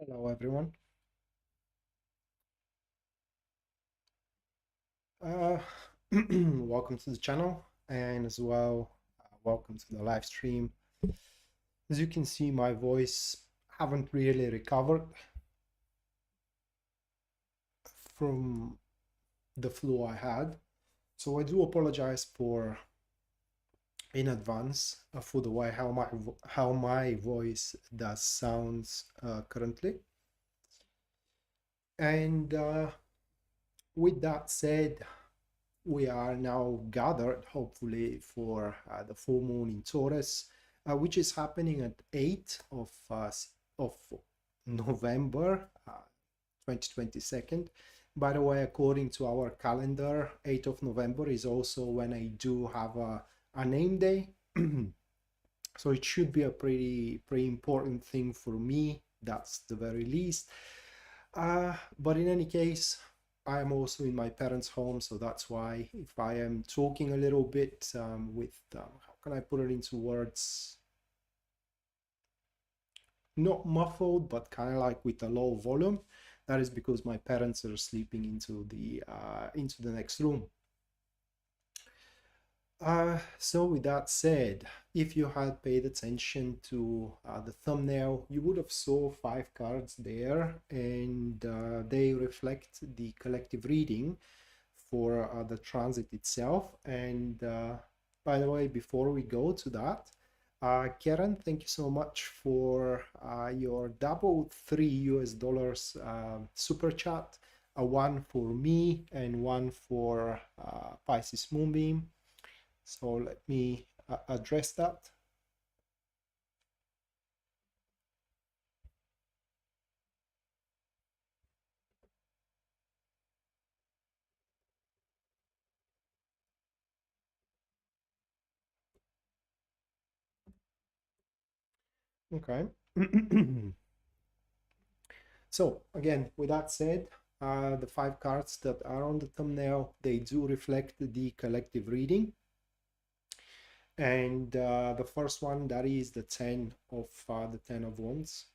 Hello everyone. Uh, Welcome to the channel and as well welcome to the live stream. As you can see, my voice haven't really recovered from the flu I had, so I do apologize for in advance for the way how my voice does sounds currently. And with that said, we are now gathered, hopefully, for the full moon in Taurus, which is happening at 8th of November, 2022. By the way, according to our calendar, 8th of November is also when I do have a name day. So it should be a pretty important thing for me, that's the very least. But in any case, I am also in my parents' home, so that's why if I am talking a little bit with, how can I put it into words? Not muffled, but kind of like with a low volume. That is because my parents are sleeping into the next room. So with that said, if you had paid attention to the thumbnail, you would have saw 5 cards there, and they reflect the collective reading for the transit itself. And by the way, before we go to that, Karen, thank you so much for your double $3 super chat, one for me and one for Pisces Moonbeam. So let me address that. Okay. So again, with that said, the 5 cards that are on the thumbnail, they do reflect the collective reading. And the first one, that is the 10 of Wands,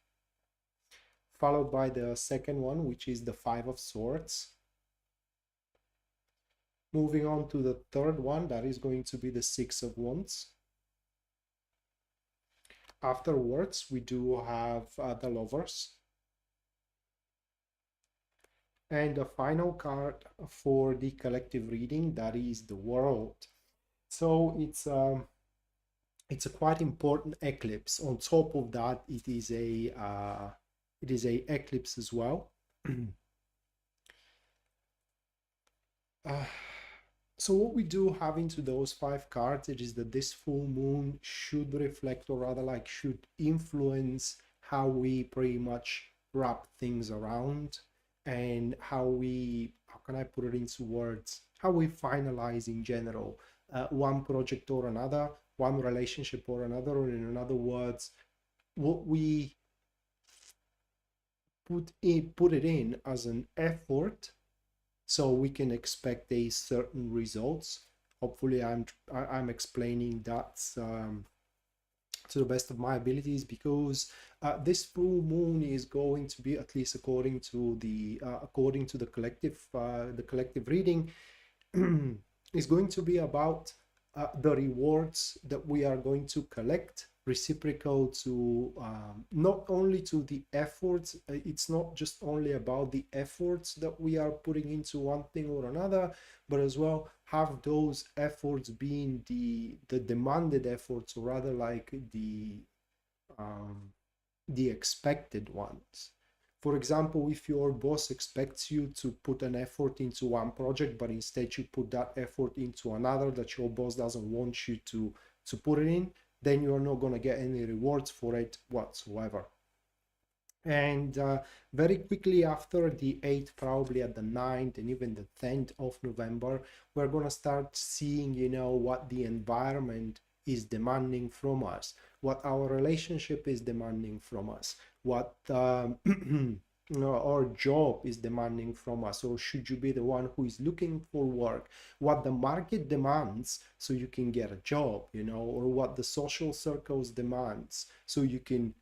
followed by the second one, which is the 5 of Swords. Moving on to the third one, that is going to be the 6 of Wands. Afterwards, we do have the Lovers. And the final card for the collective reading, that is the World. So it's a quite important eclipse. On top of that, it is a eclipse as well. So what we do have into those 5 cards, it is that this full moon should reflect, or rather like should influence how we pretty much wrap things around, and how can I put it into words, how we finalize in general one project or another, one relationship or another, or in other words, what we put it in as an effort, so we can expect a certain results. Hopefully I'm explaining that to the best of my abilities, because this full moon is going to be, at least according to the collective reading, is going to be about the rewards that we are going to collect, reciprocal to not only to the efforts. It's not just only about the efforts that we are putting into one thing or another, but as well have those efforts being the demanded efforts, or rather like the expected ones. For example, if your boss expects you to put an effort into one project, but instead you put that effort into another that your boss doesn't want you to put it in, then you're not going to get any rewards for it whatsoever. And very quickly after the 8th, probably at the 9th and even the 10th of November, we're going to start seeing, what the environment is demanding from us, what our relationship is demanding from us, what our job is demanding from us, or should you be the one who is looking for work, what the market demands so you can get a job, or what the social circles demands so you can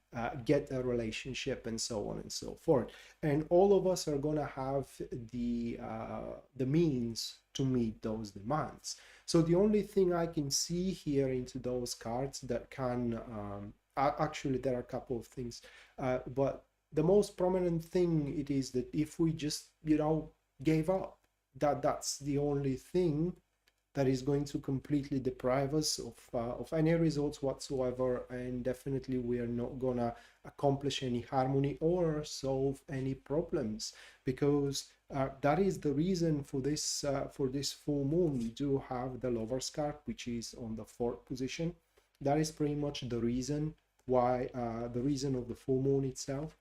get a relationship, and so on and so forth. And all of us are going to have the means to meet those demands. So the only thing I can see here into those cards that can actually, there are a couple of things, but the most prominent thing it is that if we just, you know, gave up, that's the only thing that is going to completely deprive us of any results whatsoever, and definitely we are not gonna accomplish any harmony or solve any problems, because that is the reason for this full moon. We do have the Lover's card, which is on the 4th position. That is pretty much the reason why, the reason of the full moon itself.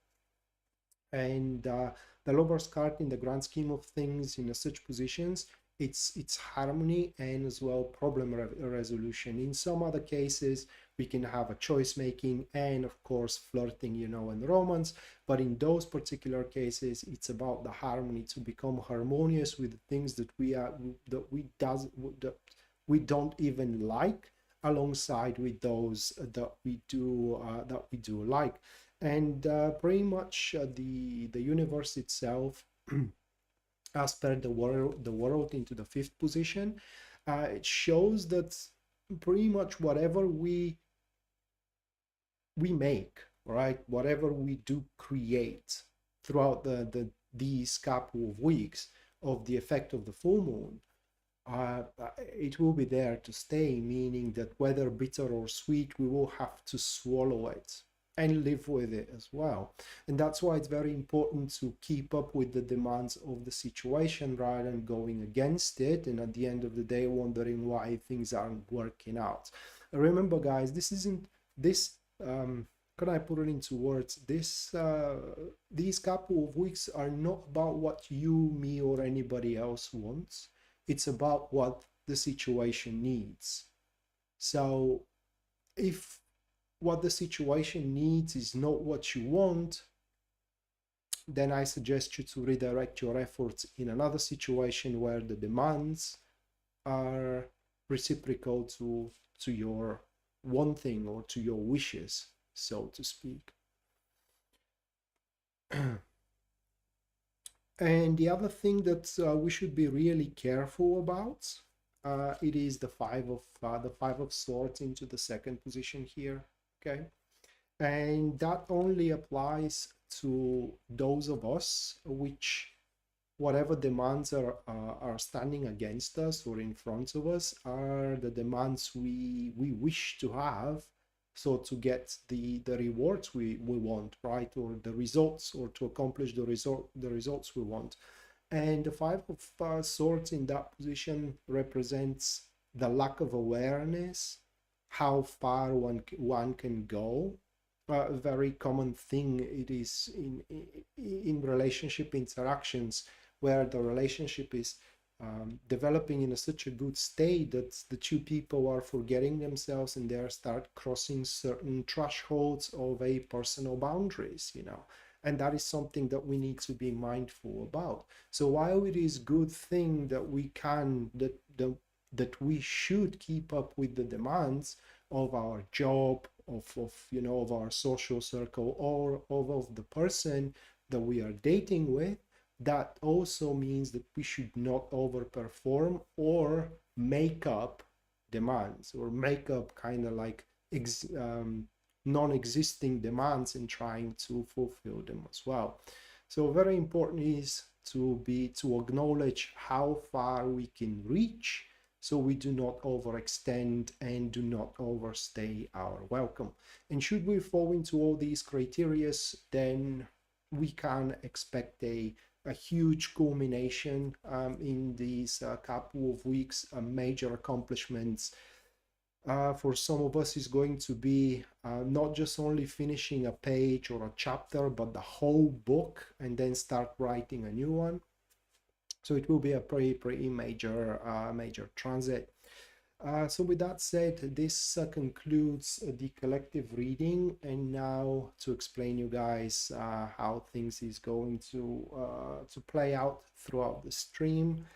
And the Lover's card, in the grand scheme of things, in such positions, it's harmony and as well problem resolution. In some other cases, we can have a choice making and of course flirting, you know, and romance. But in those particular cases, it's about the harmony, to become harmonious with the things that we don't even like, alongside with those that we do like. And pretty much the universe itself, as per the world into the 5th position, it shows that pretty much whatever we make, right, whatever we do create throughout these couple of weeks of the effect of the full moon, it will be there to stay, meaning that whether bitter or sweet, we will have to swallow it and live with it as well. And that's why it's very important to keep up with the demands of the situation rather than going against it, and at the end of the day wondering why things aren't working out. Remember guys, this isn't this can I put it into words, these couple of weeks are not about what you, me, or anybody else wants. It's about what the situation needs. So if what the situation needs is not what you want, then I suggest you to redirect your efforts in another situation where the demands are reciprocal to your wanting or to your wishes, so to speak. And the other thing that we should be really careful about, it is the five of swords into the 2nd position here. Okay, and that only applies to those of us which, whatever demands are standing against us or in front of us, are the demands we wish to have, so to get the rewards we want, right, or the results, or to accomplish the results we want. And the 5 of swords in that position represents the lack of awareness, how far one can go. A very common thing it is in relationship interactions, where the relationship is developing in such a good state that the two people are forgetting themselves and they start crossing certain thresholds of a personal boundaries, you know. And that is something that we need to be mindful about. So while it is good thing that we can, that we should keep up with the demands of our job, of you know, of our social circle, or of the person that we are dating with, that also means that we should not overperform or make up demands, or make up kind of like non-existing demands and trying to fulfill them as well. So very important is to acknowledge how far we can reach, so we do not overextend and do not overstay our welcome. And should we fall into all these criteria, then we can expect a huge culmination in these couple of weeks. Major accomplishments for some of us is going to be not just only finishing a page or a chapter, but the whole book, and then start writing a new one. So it will be a pretty major transit. So with that said, this concludes the collective reading, and now to explain you guys how things is going to play out throughout the stream.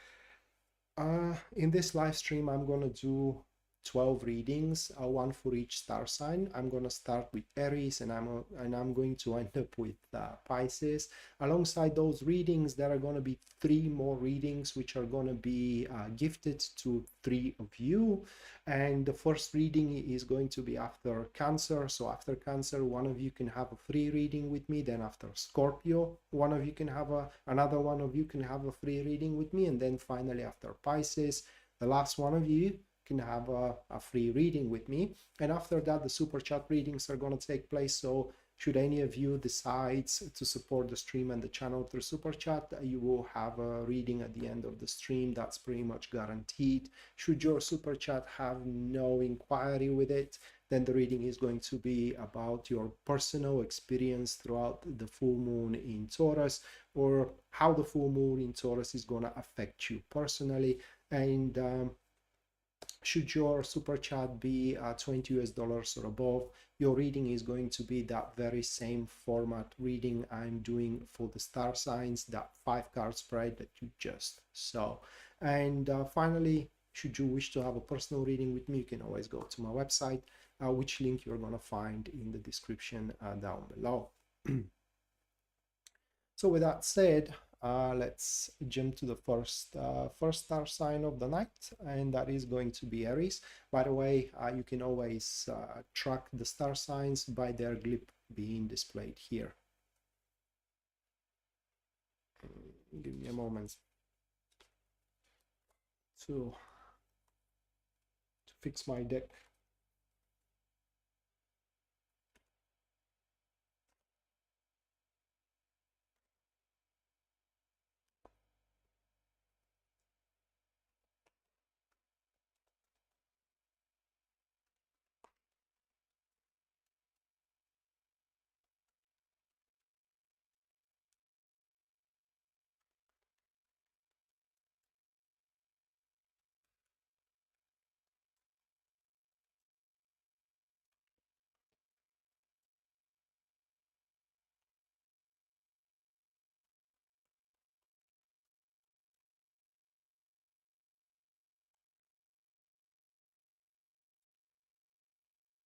In this live stream, I'm going to do 12 readings, one for each star sign. I'm going to start with Aries, and I'm going to end up with Pisces. Alongside those readings, there are going to be 3 more readings which are going to be gifted to 3 of you. And the first reading is going to be after Cancer. So after Cancer, one of you can have a free reading with me. Then after Scorpio, one of you can have another one of you can have a free reading with me. And then finally after Pisces, the last one of you can have a free reading with me. And after that, the super chat readings are going to take place. So should any of you decides to support the stream and the channel through super chat, you will have a reading at the end of the stream. That's pretty much guaranteed. Should your super chat have no inquiry with it, then the reading is going to be about your personal experience throughout the full moon in Taurus, or how the full moon in Taurus is going to affect you personally. And should your super chat be $20 or above, your reading is going to be that very same format reading I'm doing for the star signs, that 5-card spread that you just saw. And finally, should you wish to have a personal reading with me, you can always go to my website, which link you're going to find in the description down below. So with that said, let's jump to the first star sign of the night, and that is going to be Aries. By the way, you can always track the star signs by their glyph being displayed here. Give me a moment to fix my deck.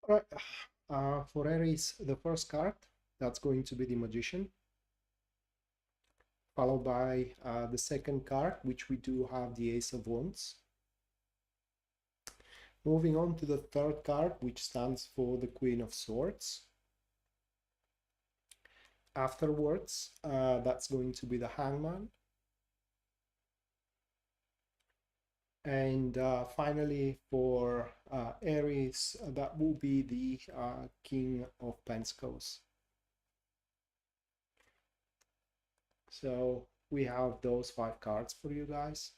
All right. For Aries, the first card, that's going to be the Magician, followed by the second card, which we do have the Ace of Wands. Moving on to the third card, which stands for the Queen of Swords. Afterwards, that's going to be the Hangman. And finally, for Aries, that will be the King of Pentacles. So we have those 5 cards for you guys.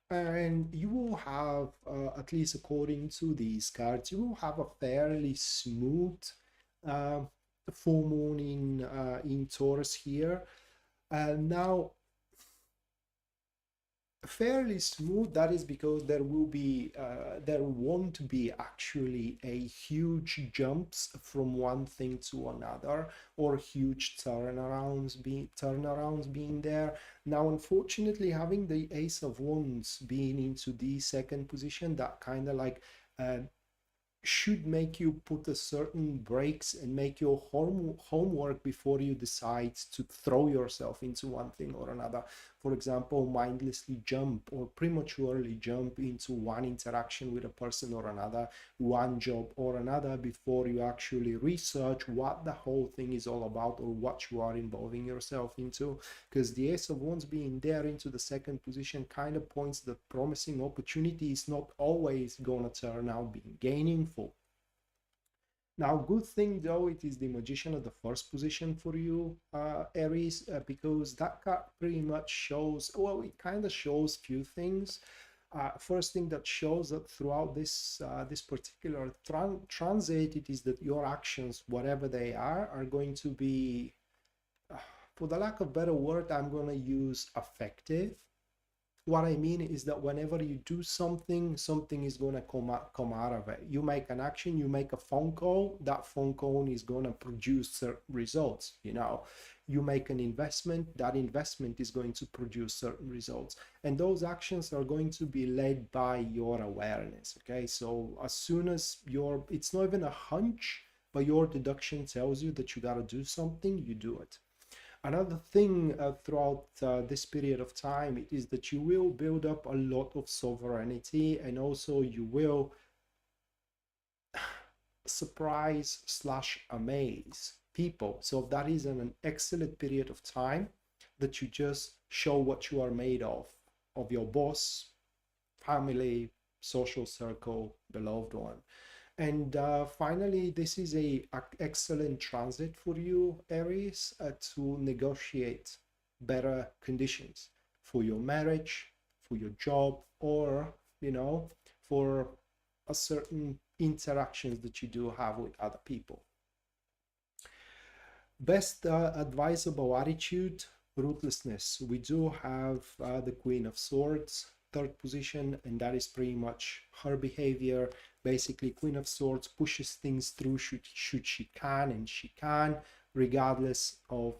And you will have, at least according to these cards, you will have a fairly smooth full moon in Taurus here. Now, fairly smooth, that is because there won't be actually a huge jumps from one thing to another, or huge turnarounds being there. Now, unfortunately, having the Ace of Wands being into the second position, that kind of like should make you put a certain brakes and make your homework before you decide to throw yourself into one thing or another. For example, mindlessly jump or prematurely jump into one interaction with a person or another, one job or another, before you actually research what the whole thing is all about or what you are involving yourself into. Because the Ace of Wands being there into the second position kind of points that promising opportunity is not always going to turn out being gainful. Now, good thing though, it is the Magician at the first position for you, Aries, because that card pretty much shows, well, it kind of shows few things. First thing that shows that throughout this particular transit, it is that your actions, whatever they are going to be, for the lack of better word, I'm going to use effective. What I mean is that whenever you do something, something is going to come out of it. You make an action, you make a phone call, that phone call is going to produce certain results. You know, you make an investment, that investment is going to produce certain results, and those actions are going to be led by your awareness. Okay, so as soon as it's not even a hunch, but your deduction tells you that you got to do something, you do it. Another thing throughout this period of time is that you will build up a lot of sovereignty, and also you will surprise slash amaze people. So that is an excellent period of time that you just show what you are made of your boss, family, social circle, beloved one. And finally, this is a excellent transit for you, Aries, to negotiate better conditions for your marriage, for your job, or, you know, for a certain interactions that you do have with other people. Best advisable attitude, ruthlessness. We do have the Queen of Swords, third position, and that is pretty much her behavior. Basically, Queen of Swords pushes things through should she can, and she can, regardless of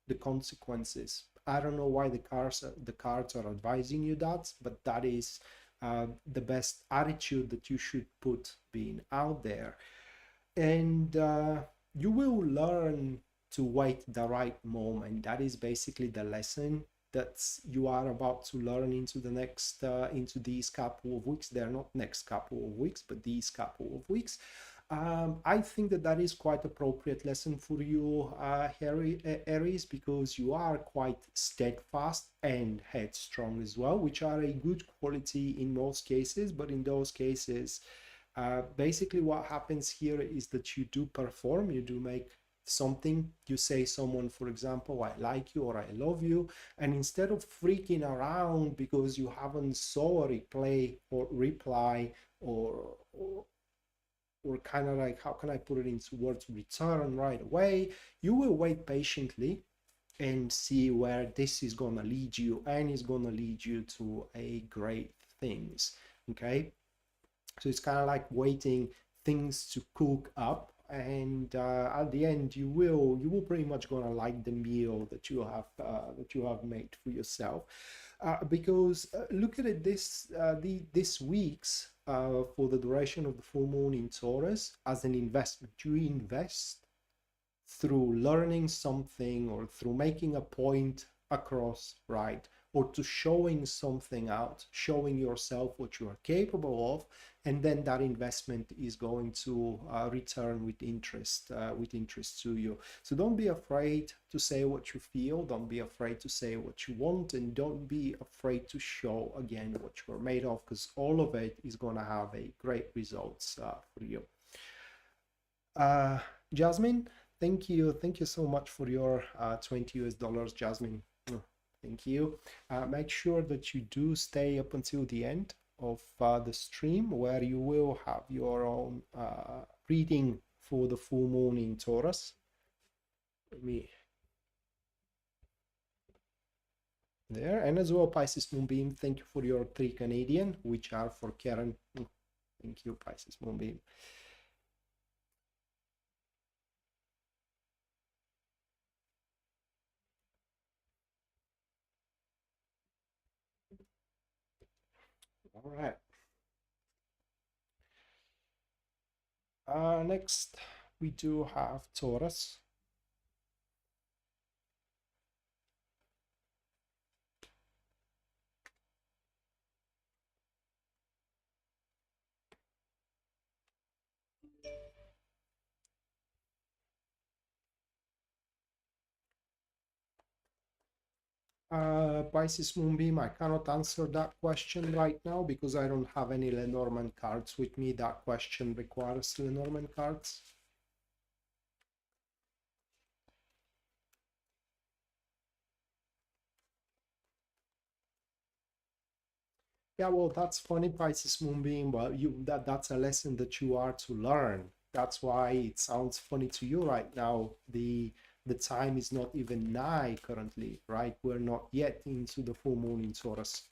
the consequences. I don't know why the cards are advising you that, but that is the best attitude that you should put being out there. And you will learn to wait the right moment. That is basically the lesson that you are about to learn into the next into these couple of weeks. They're not next couple of weeks, but these couple of weeks. I think that is quite appropriate lesson for you, Aries, because you are quite steadfast and headstrong as well, which are a good quality in most cases. But in those cases, basically what happens here is that you do perform, you do make something, you say someone, for example, I like you or I love you, and instead of freaking around because you haven't saw a reply or kind of like, how can I put it into words, return right away, you will wait patiently and see where this is gonna lead you, and it's gonna lead you to a great things. Okay, so it's kind of like waiting things to cook up, and at the end you will pretty much gonna like the meal that you have made for yourself, because look at it, this week's for the duration of the full moon in Taurus as an investment. You invest through learning something, or through making a point across, right, or to showing something out, showing yourself what you are capable of, and then that investment is going to return with interest to you. So don't be afraid to say what you feel, don't be afraid to say what you want, and don't be afraid to show again what you are made of, because all of it is going to have a great results for you. Jasmine, thank you so much for your $20 US, Jasmine. Thank you. Make sure that you do stay up until the end of the stream, where you will have your own reading for the full moon in Taurus. Let me there, and as well, Pisces Moonbeam, thank you for your 3 Canadian, which are for Karen. Thank you, Pisces Moonbeam. All right. Next, we do have Taurus. Pisces Moonbeam, I cannot answer that question right now because I don't have any Lenormand cards with me. That question requires Lenormand cards. Yeah, well, that's funny, Pisces Moonbeam, but that's a lesson that you are to learn. That's why it sounds funny to you right now. The time is not even nigh currently, right? We're not yet into the full moon in Taurus.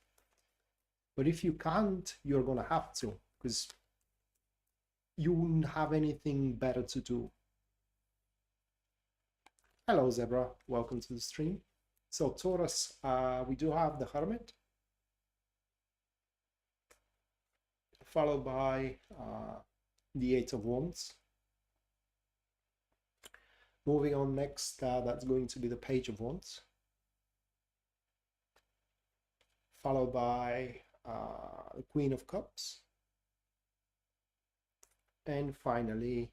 But if you can't, you're gonna have to, because you wouldn't have anything better to do. Hello, Zebra. Welcome to the stream. So, Taurus, we do have the Hermit, followed by the Eight of Wands. Moving on next, that's going to be the Page of Wands, followed by the Queen of Cups, and finally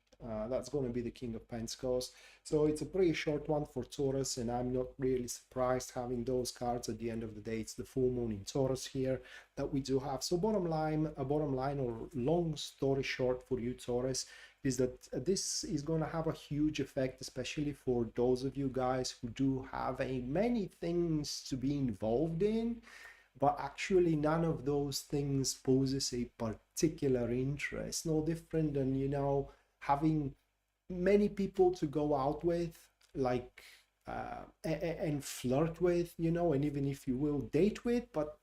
that's going to be the King of Pentacles. So it's a pretty short one for Taurus, and I'm not really surprised having those cards at the end of the day. It's the full moon in Taurus here that we do have. So bottom line or long story short for you, Taurus, is that this is going to have a huge effect, especially for those of you guys who do have many things to be involved in, but actually none of those things poses a particular interest. No different than, you know, having many people to go out with, like and flirt with, you know, and even if you will date with, but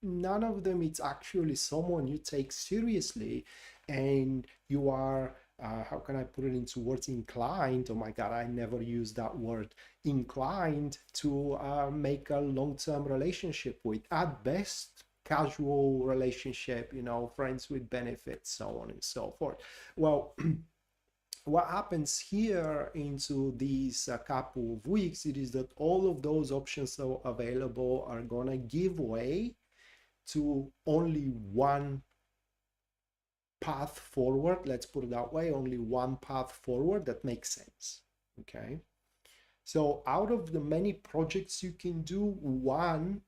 none of them it's actually someone you take seriously, and you are how can I put it into words, inclined, oh my god, I never use that word, inclined to make a long-term relationship with. At best, casual relationship, you know, friends with benefits, so on and so forth. Well, what happens here into these couple of weeks, it is that all of those options that are available are gonna give way to only one path forward. Let's put it that way, only one path forward that makes sense. Okay, so out of the many projects you can do, one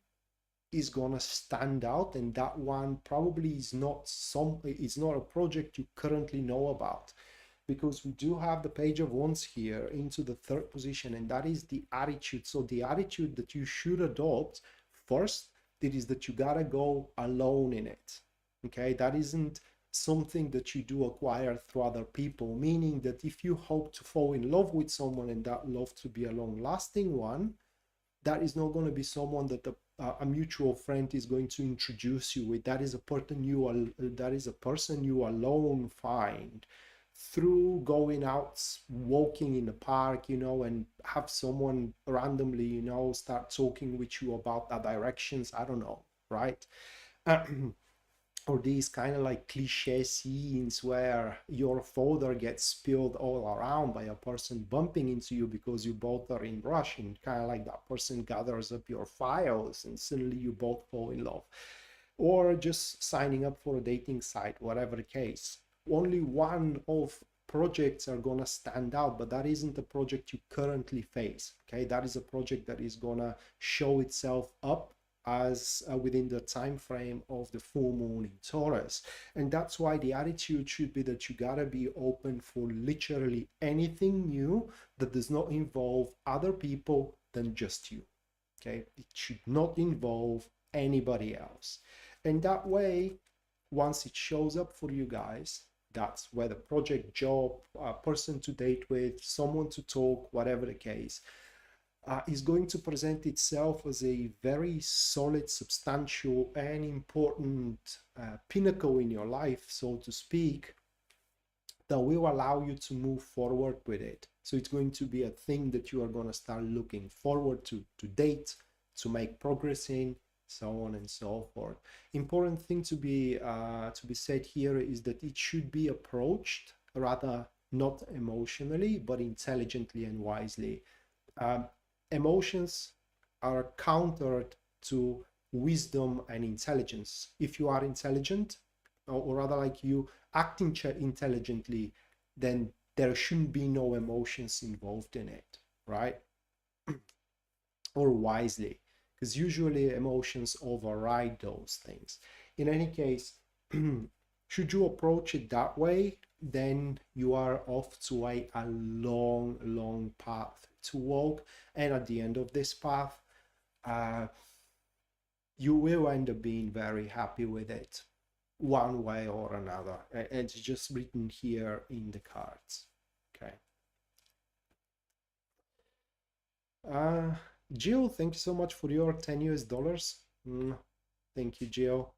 is gonna stand out, and that one probably is not a project you currently know about, because we do have the Page of Wands here into the third position, and that is the attitude. So the attitude that you should adopt first, it is that you gotta go alone in it. Okay, that isn't something that you do acquire through other people, meaning that if you hope to fall in love with someone and that love to be a long-lasting one, that is not going to be someone that a mutual friend is going to introduce you with. That is a person you alone find through going out, walking in the park, you know, and have someone randomly, you know, start talking with you about the directions, I don't know, right? Or these kind of like cliche scenes where your folder gets spilled all around by a person bumping into you because you both are in rush, and kind of like that person gathers up your files and suddenly you both fall in love. Or just signing up for a dating site, whatever the case. Only one of projects are gonna stand out, but that isn't the project you currently face. Okay, that is a project that is gonna show itself up as within the time frame of the full moon in Taurus. And that's why the attitude should be that you gotta be open for literally anything new that does not involve other people than just you. Okay, it should not involve anybody else. And that way, once it shows up for you guys, that's where the project, job, person to date with, someone to talk, whatever the case, is going to present itself as a very solid, substantial, and important pinnacle in your life, so to speak, that will allow you to move forward with it. So it's going to be a thing that you are going to start looking forward to date, to make progress in, so on and so forth. Important thing to be said here is that it should be approached rather not emotionally, but intelligently and wisely. Emotions are countered to wisdom and intelligence. If you are intelligent, or rather like you acting intelligently, then there shouldn't be no emotions involved in it, right? Or wisely, because usually emotions override those things. In any case, should you approach it that way, then you are off to a long path to walk, and at the end of this path, you will end up being very happy with it one way or another. It's just written here in the cards. Okay. Jill, thank you so much for your 10 US dollars. Thank you, Jill.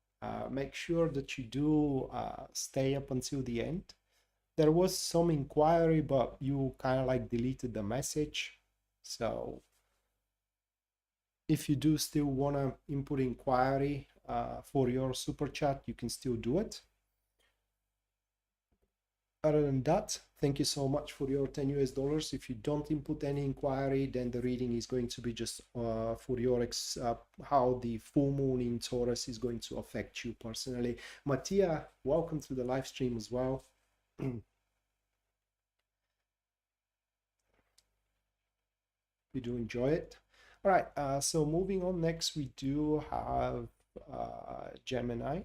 Make sure that you do stay up until the end. There was some inquiry, but you kind of like deleted the message. So if you do still want to input inquiry for your super chat, you can still do it. Other than that, thank you so much for your 10 US dollars. If you don't input any inquiry, then the reading is going to be just for your how the full moon in Taurus is going to affect you personally. Mattia, welcome to the live stream as well. We do enjoy it. All right, so moving on, next we do have Gemini.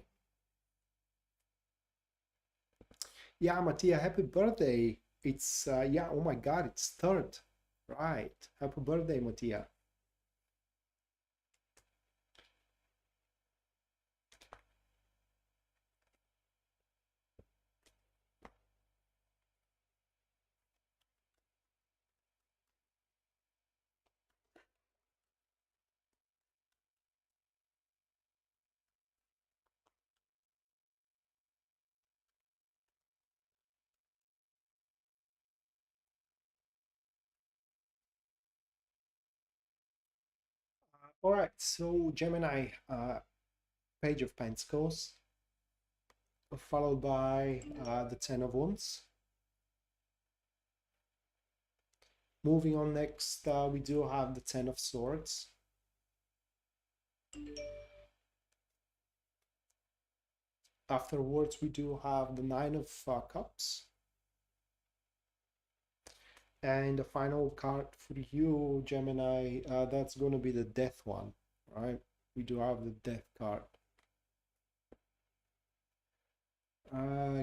Yeah, Mattia, happy birthday. It's, yeah, oh my God, it's third. Right. Happy birthday, Mattia. All right, so Gemini, Page of Pentacles, followed by the Ten of Wands. Moving on next, we do have the Ten of Swords. Afterwards, we do have the Nine of Cups. And the final card for you, Gemini, that's going to be the Death one, right? We do have the Death card.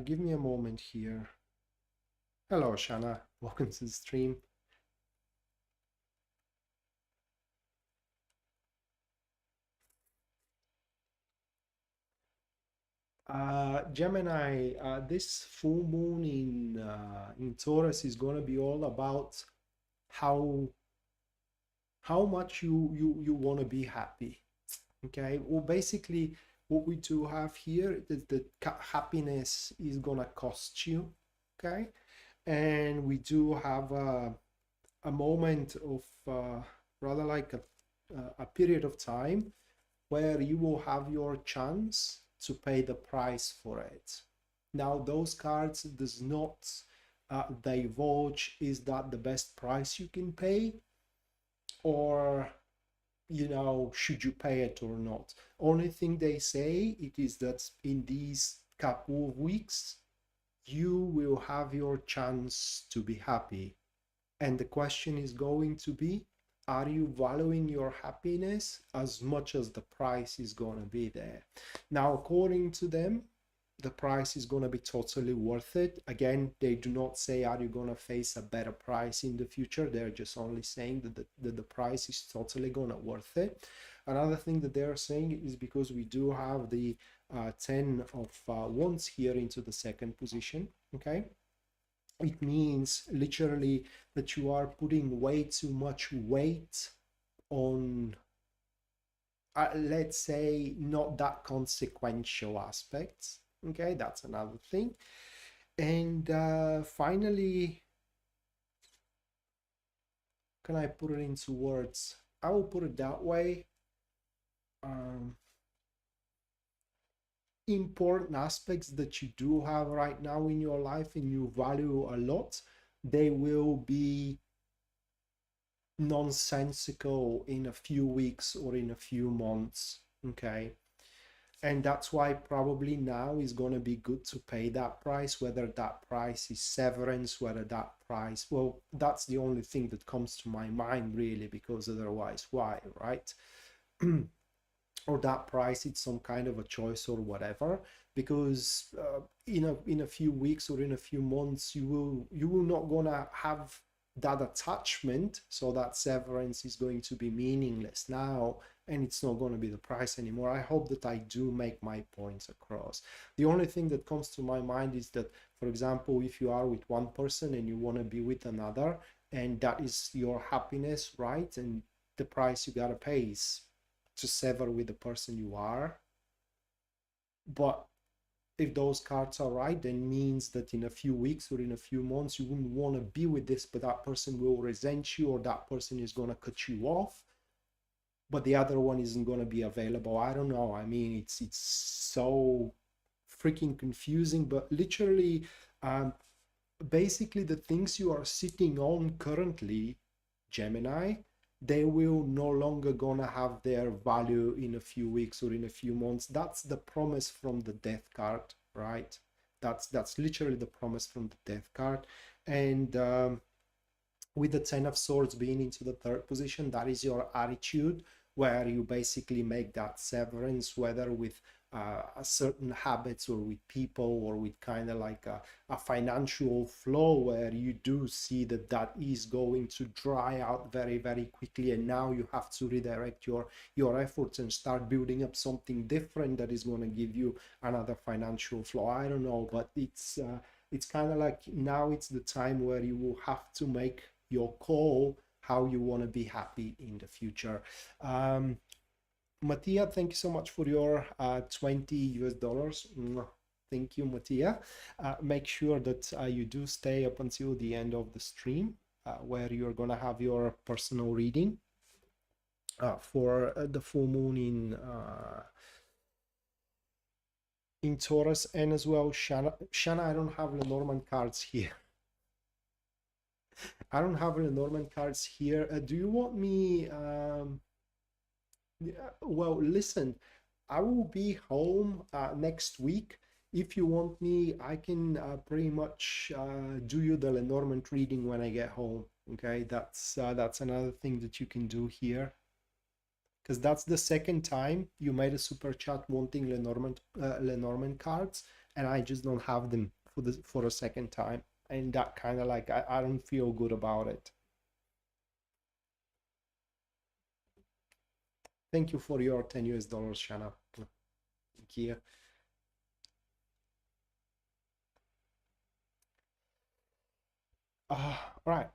Give me a moment here. Hello, Shana. Welcome to the stream. Gemini, this full moon in Taurus is going to be all about how much you want to be happy. Okay, well, basically what we do have here is that happiness is gonna cost you. Okay, and we do have a moment of rather like a period of time where you will have your chance to pay the price for it. Now those cards does not divulge is that the best price you can pay, or you know, should you pay it or not. Only thing they say it is that in these couple of weeks you will have your chance to be happy, and the question is going to be, are you valuing your happiness as much as the price is going to be there? Now according to them, the price is going to be totally worth it. Again, they do not say are you going to face a better price in the future. They're just only saying that the price is totally going to worth it. Another thing that they're saying is because we do have the 10 of wands here into the second position, okay, it means literally that you are putting way too much weight on let's say not that consequential aspects. Okay, that's another thing. And finally, can I put it into words? I will put it that way. Important aspects that you do have right now in your life and you value a lot, they will be nonsensical in a few weeks or in a few months. Okay, and that's why probably now is going to be good to pay that price, whether that price is severance, whether that price, well, that's the only thing that comes to my mind really, because otherwise why, right? Or that price, it's some kind of a choice or whatever, because in a few weeks or in a few months you will not gonna have that attachment, so that severance is going to be meaningless now, and it's not going to be the price anymore. I hope that I do make my points across. The only thing that comes to my mind is that, for example, if you are with one person and you want to be with another, and that is your happiness, right, and the price you gotta pay is to sever with the person you are, but if those cards are right, then means that in a few weeks or in a few months you wouldn't want to be with this, but that person will resent you, or that person is going to cut you off, but the other one isn't going to be available. I don't know. I mean, it's so freaking confusing, but literally, basically the things you are sitting on currently, Gemini, they will no longer gonna have their value in a few weeks or in a few months. That's the promise from the death card, right? That's literally the promise from the death card. And with the 10 of swords being into the third position, that is your attitude, where you basically make that severance, whether with certain habits or with people or with kind of like a financial flow, where you do see that that is going to dry out very, very quickly, and now you have to redirect your efforts and start building up something different that is going to give you another financial flow. I don't know, but it's kind of like now it's the time where you will have to make your call how you want to be happy in the future. Mattia, thank you so much for your 20 US dollars. Thank you, Mattia. Make sure that you do stay up until the end of the stream, where you're going to have your personal reading for the full moon in Taurus. And as well, Shana, I don't have Lenormand cards here. I don't have Lenormand cards here. Do you want me... well, listen, I will be home next week. If you want me, I can pretty much do you the Lenormand reading when I get home. Okay, that's another thing that you can do here, because that's the second time you made a super chat wanting Lenormand cards, and I just don't have them for a second time, and that kind of like I don't feel good about it. Thank you for your 10 US dollars, Shanna. Thank you. Right.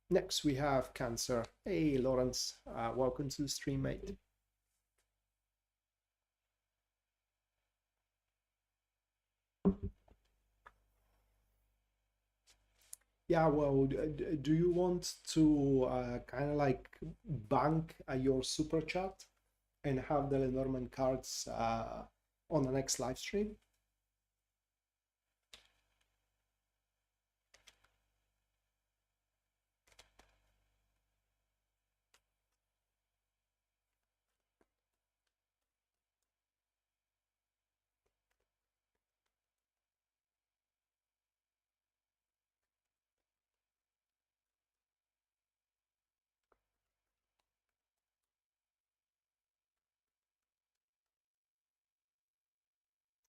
Next we have Cancer. Hey, Lawrence. Welcome to the stream, mate. Yeah, well, do you want to kind of like bank your super chat and have the Lenormand cards on the next live stream?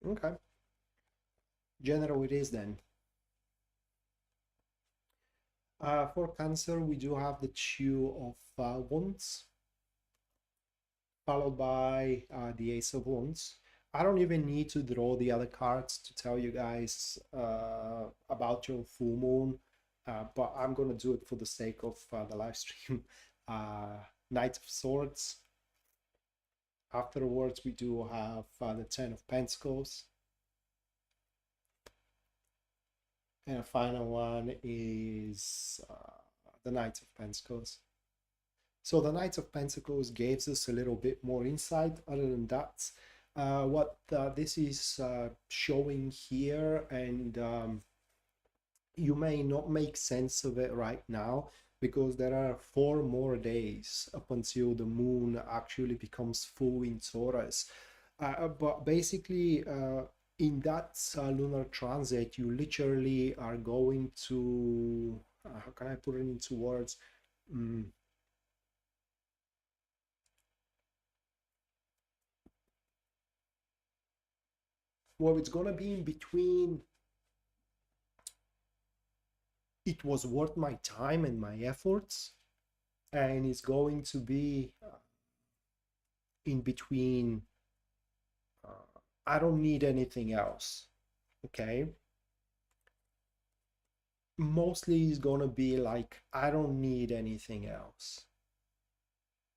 Okay. General it is then. For Cancer, we do have the Two of Wands, followed by the Ace of Wands. I don't even need to draw the other cards to tell you guys about your full moon, but I'm gonna do it for the sake of the live stream. Knight of Swords. Afterwards, we do have the Ten of Pentacles. And the final one is the Knight of Pentacles. So the Knight of Pentacles gives us a little bit more insight. Other than that, what this is showing here, and you may not make sense of it right now, because there are 4 more days up until the moon actually becomes full in Taurus. But basically, in that lunar transit, you literally are going to, how can I put it into words? Well, it's going to be in between. It was worth my time and my efforts, and it's going to be in between. I don't need anything else. Okay. Mostly it's gonna be like, I don't need anything else.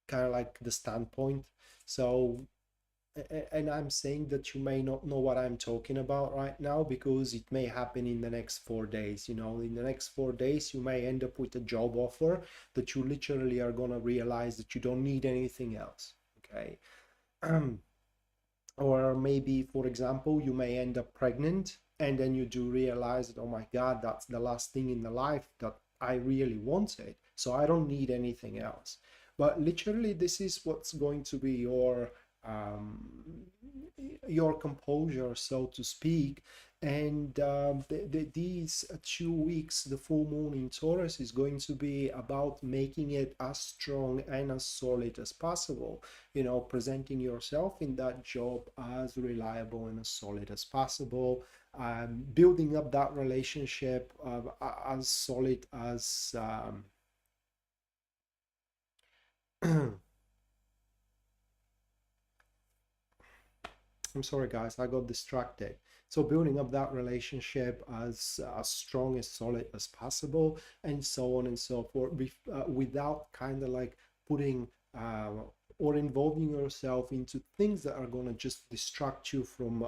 Kind of like the standpoint. So and I'm saying that you may not know what I'm talking about right now because it may happen in the next 4 days. You know, in the next 4 days, you may end up with a job offer that you literally are gonna realize that you don't need anything else. Okay. Or maybe, for example, you may end up pregnant and then you do realize that, oh my God, that's the last thing in the life that I really wanted. So I don't need anything else. But literally, this is what's going to be um, your composure, so to speak. And these 2 weeks, the full moon in Taurus is going to be about making it as strong and as solid as possible. You know, presenting yourself in that job as reliable and as solid as possible, building up that relationship as solid as I'm sorry, guys, I got distracted. So building up that relationship as strong, as solid as possible, and so on and so forth, without kind of like putting or involving yourself into things that are gonna just distract you from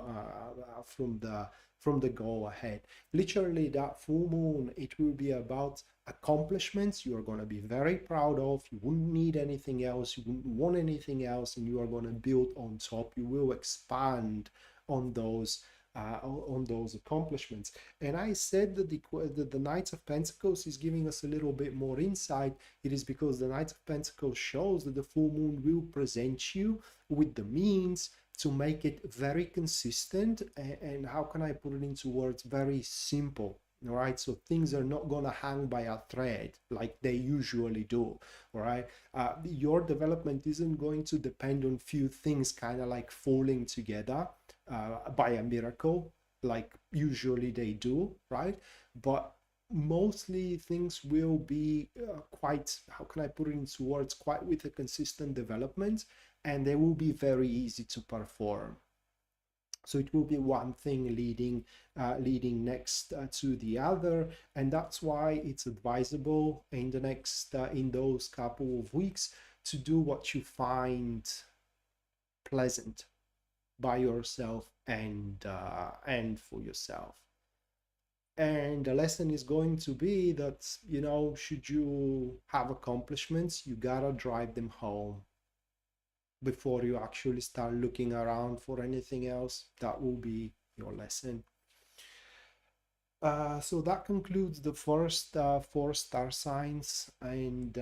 the goal ahead. Literally, that full moon, it will be about accomplishments you are going to be very proud of. You wouldn't need anything else, you wouldn't want anything else, and you are going to build on top. You will expand on those accomplishments. And I said that the Knight of Pentacles is giving us a little bit more insight. It is because the Knight of Pentacles shows that the full moon will present you with the means to make it very consistent, and how can I put it into words, very simple. All right, so things are not going to hang by a thread like they usually do. All right, your development isn't going to depend on few things kind of like falling together by a miracle like usually they do, right? But mostly things will be quite, how can I put it into words, quite with a consistent development, and they will be very easy to perform. So it will be one thing leading next to the other, and that's why it's advisable in the next in those couple of weeks to do what you find pleasant by yourself and for yourself. And the lesson is going to be that, you know, should you have accomplishments, you gotta drive them home before you actually start looking around for anything else. That will be your lesson. So that concludes the first 4 star signs, and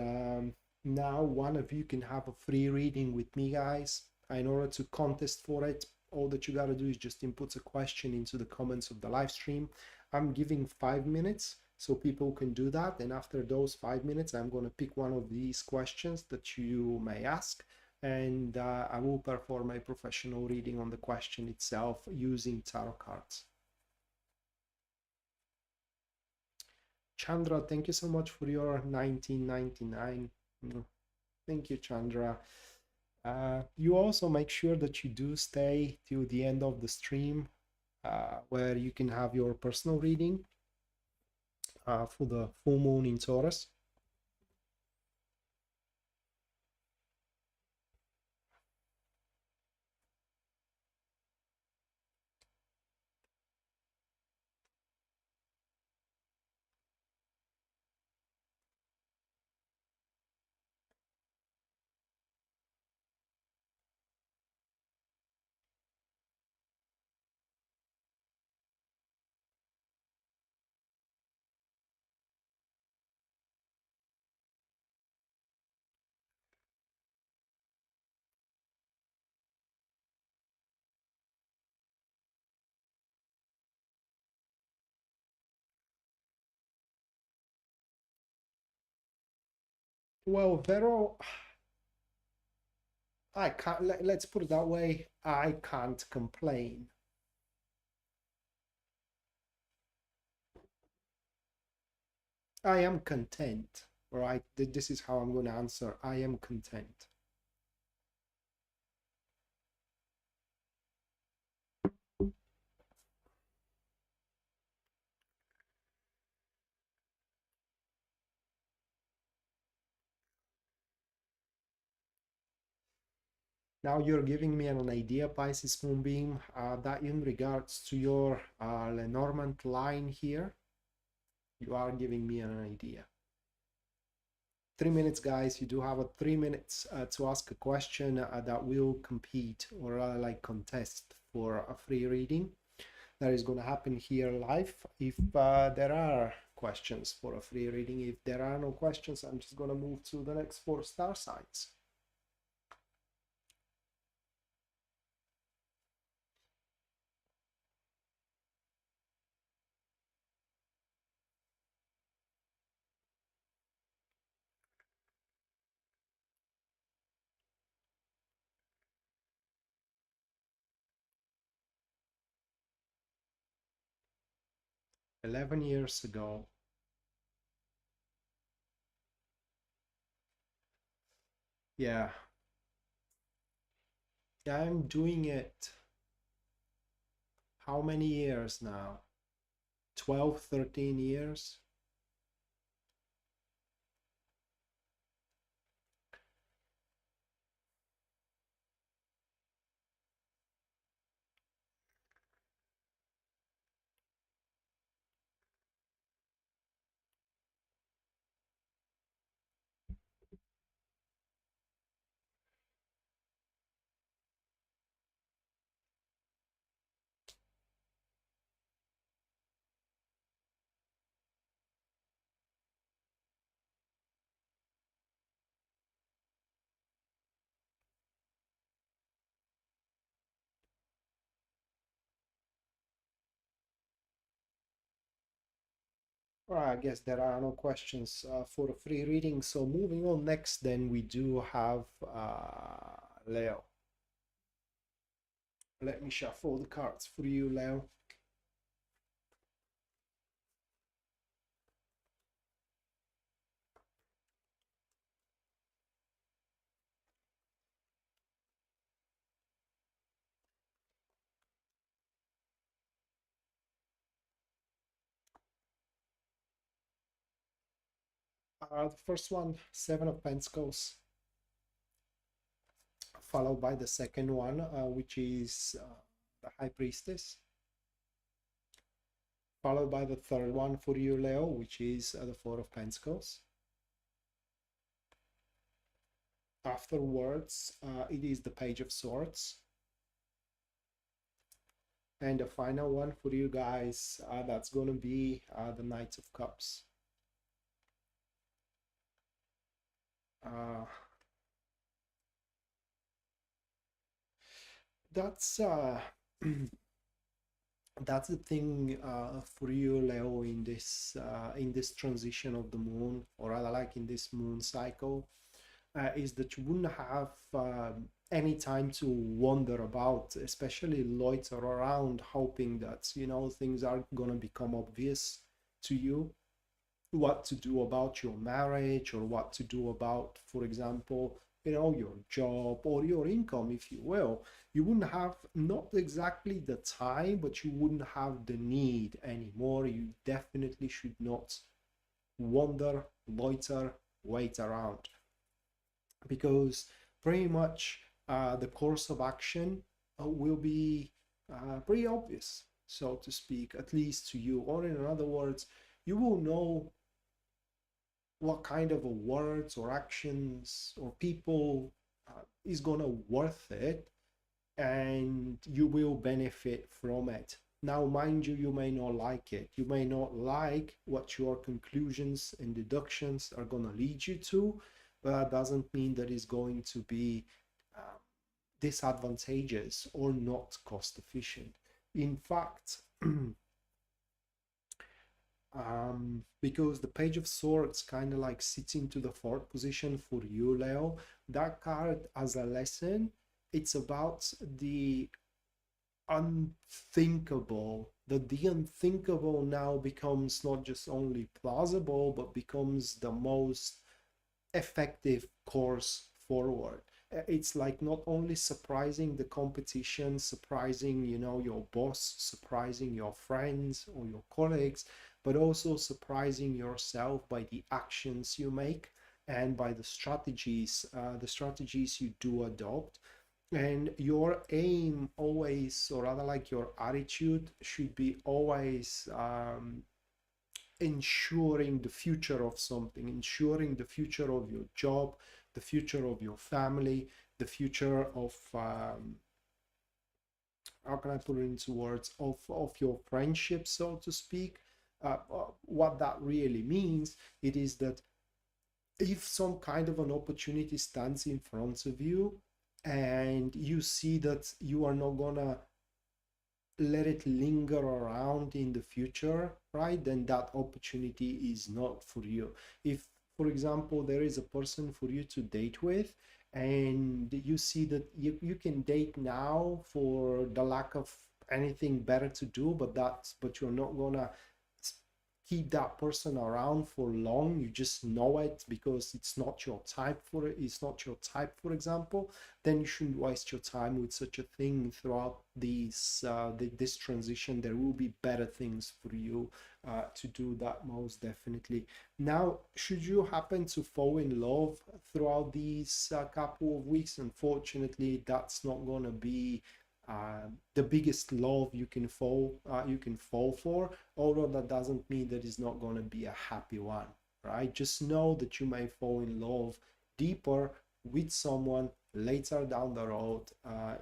now one of you can have a free reading with me, guys. In order to contest for it, all that you got to do is just input a question into the comments of the live stream. I'm giving 5 minutes so people can do that, and after those 5 minutes I'm going to pick one of these questions that you may ask, and I will perform a professional reading on the question itself using tarot cards. Chandra, thank you so much for your 1999. Thank you, Chandra. You also make sure that you do stay till the end of the stream, where you can have your personal reading for the full moon in Taurus. Well, Vero, I can't, let's put it that way, I can't complain. I am content, all right? This is how I'm going to answer. I am content. Now you're giving me an idea, Pisces Moonbeam, that in regards to your Lenormand line here, you are giving me an idea. 3 minutes, guys. You do have 3 minutes to ask a question that will compete or like contest for a free reading. That is going to happen here live. If there are questions for a free reading, if there are no questions, I'm just going to move to the next 4 star signs. "11 years ago." Yeah, I'm doing it. How many years now? 12, 13 years? All right, I guess there are no questions for a free reading. So moving on, next then we do have Leo. Let me shuffle the cards for you, Leo. The first one, 7 of Pentacles, followed by the second one, which is the High Priestess, followed by the third one for you, Leo, which is the 4 of Pentacles. Afterwards, it is the Page of Swords. And the final one for you guys, that's going to be the Knight of Cups. That's that's the thing for you, Leo, in this transition of the moon, or rather like in this moon cycle, is that you wouldn't have any time to wander about, especially loiter around hoping that, you know, things are gonna become obvious to you, what to do about your marriage, or what to do about, for example, you know, your job or your income, if you will. You wouldn't have not exactly the time, but you wouldn't have the need anymore. You definitely should not wander, loiter, wait around, because pretty much the course of action will be pretty obvious, so to speak, at least to you. Or in other words, you will know what kind of words or actions or people is gonna worth it, and you will benefit from it. Now, mind you, you may not like it. You may not like what your conclusions and deductions are gonna lead you to, but that doesn't mean that it's going to be disadvantageous or not cost efficient. In fact, because the Page of Swords kind of like sits into the 4th position for you, Leo. That card as a lesson, it's about the unthinkable, that the unthinkable now becomes not just only plausible, but becomes the most effective course forward. It's like not only surprising the competition, surprising, you know, your boss, surprising your friends or your colleagues, but also surprising yourself by the actions you make and by the strategies you do adopt. And your aim always, or rather like your attitude, should be always ensuring the future of something, ensuring the future of your job, the future of your family, the future of how can I put it into words, of your friendship, so to speak. What that really means, it is that if some kind of an opportunity stands in front of you and you see that you are not gonna let it linger around in the future, right, then that opportunity is not for you. If, for example, there is a person for you to date with and you see that you can date now for the lack of anything better to do, but you're not gonna keep that person around for long, you just know it because it's not your type, for it, it's not your type, for example, then you shouldn't waste your time with such a thing. Throughout this transition, there will be better things for you to do, that most definitely. Now, should you happen to fall in love throughout these couple of weeks, unfortunately that's not gonna be the biggest love you can fall for, although that doesn't mean that it's not going to be a happy one, right? Just know that you may fall in love deeper with someone later down the road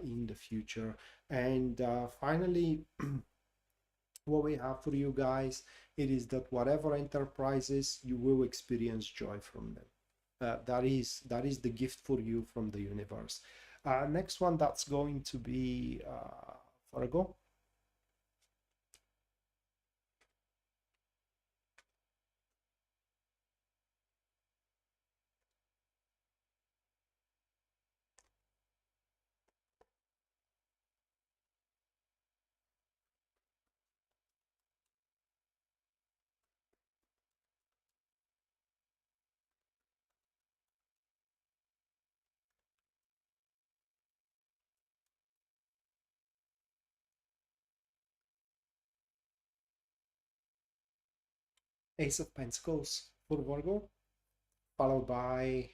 in the future. And finally, what we have for you guys, it is that whatever enterprises, you will experience joy from them. That is the gift for you from the universe. Next one, that's going to be Virgo. Ace of Pentacles for Virgo, followed by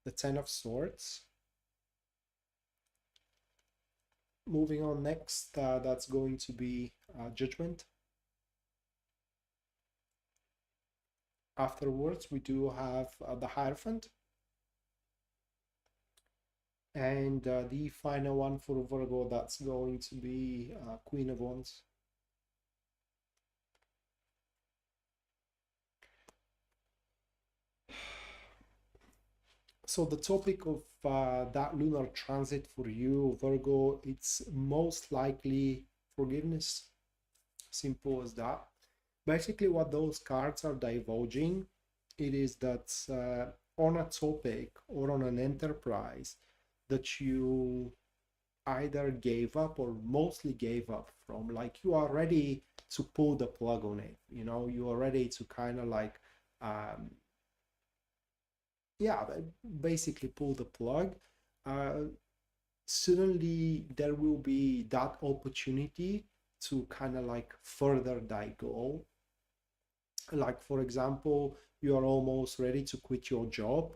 the Ten of Swords. Moving on next, that's going to be Judgment. Afterwards, we do have the Hierophant. And the final one for Virgo, that's going to be Queen of Wands. So the topic of that lunar transit for you, Virgo, it's most likely forgiveness. Simple as that. Basically, what those cards are divulging, it is that on a topic or on an enterprise that you either gave up or mostly gave up from, like you are ready to pull the plug on it, you are ready to kind of like yeah, basically pull the plug. Suddenly there will be that opportunity to kind of like further that goal. Like, for example, you are almost ready to quit your job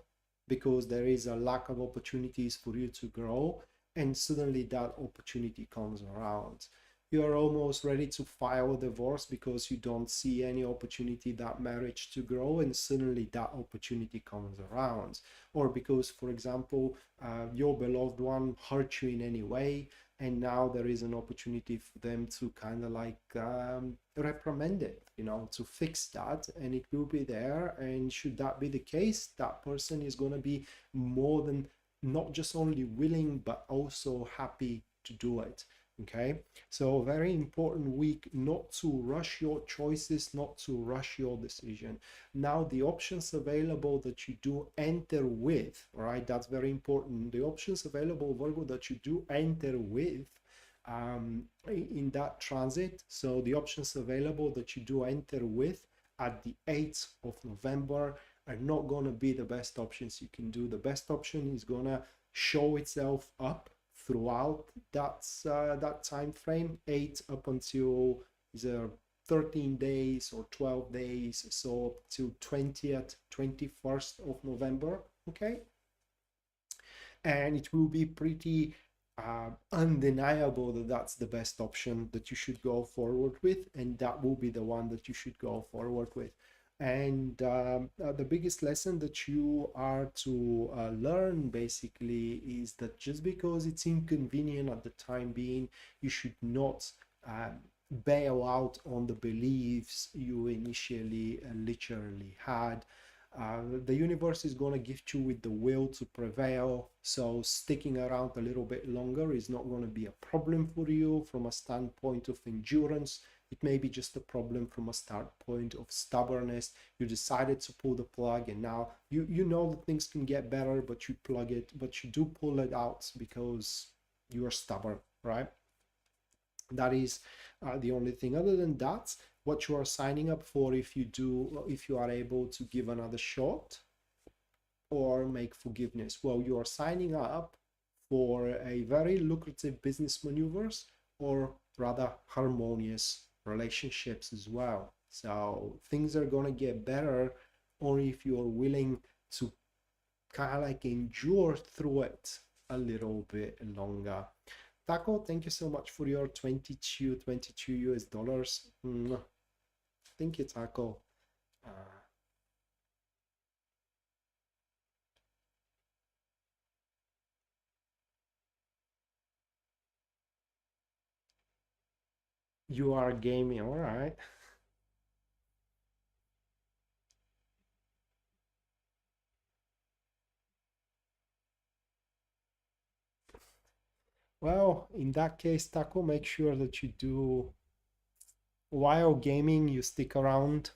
because there is a lack of opportunities for you to grow, and suddenly that opportunity comes around. You are almost ready to file a divorce because you don't see any opportunity that marriage to grow, and suddenly that opportunity comes around. Or because, for example, your beloved one hurt you in any way, and now there is an opportunity for them to kind of like reprimand it, to fix that, and it will be there. And should that be the case, that person is going to be more than not just only willing but also happy to do it. Okay, so very important week, not to rush your choices, not to rush your decision. Now, the options available that you do enter with, right, that's very important. The options available, Virgo, that you do enter with in that transit. So the options available that you do enter with at the 8th of November are not going to be the best options you can do. The best option is going to show itself up throughout that time frame, 8 up until either 13 days or 12 days, so up to 20th 21st of November. Okay, and it will be pretty undeniable that that's the best option that you should go forward with, and that will be the one that you should go forward with. And the biggest lesson that you are to learn basically is that just because it's inconvenient at the time being, you should not bail out on the beliefs you initially literally had. The universe is going to gift you with the will to prevail, so sticking around a little bit longer is not going to be a problem for you from a standpoint of endurance. It may be just a problem from a standpoint of stubbornness. You decided to pull the plug, and now you know that things can get better, but you plug it, but you do pull it out because you are stubborn, right? That is the only thing. Other than that, what you are signing up for, if you are able to give another shot or make forgiveness, well, you are signing up for a very lucrative business maneuvers, or rather harmonious relationships as well. So things are going to get better only if you're willing to kind of like endure through it a little bit longer. Taco, thank you so much for your 22 US dollars. Thank you, Taco. You are gaming, all right. Well, in that case, Taco, make sure that you do, while gaming, you stick around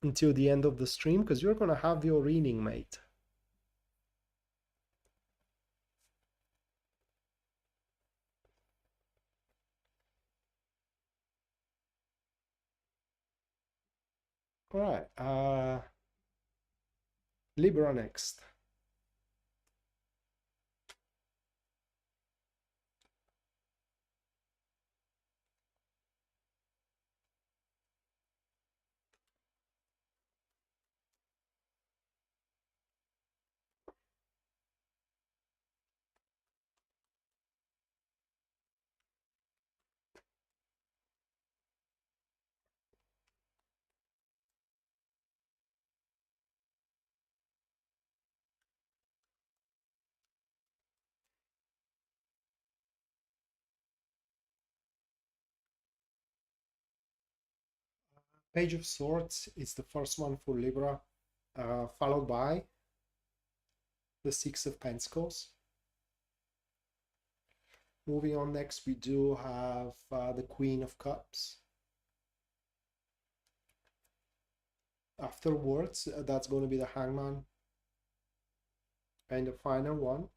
until the end of the stream, because you're going to have your reading, mate. All right. Libra next. Page of Swords is the first one for Libra, followed by the Six of Pentacles. Moving on, next we do have the Queen of Cups. Afterwards, that's going to be the Hangman. And the final one,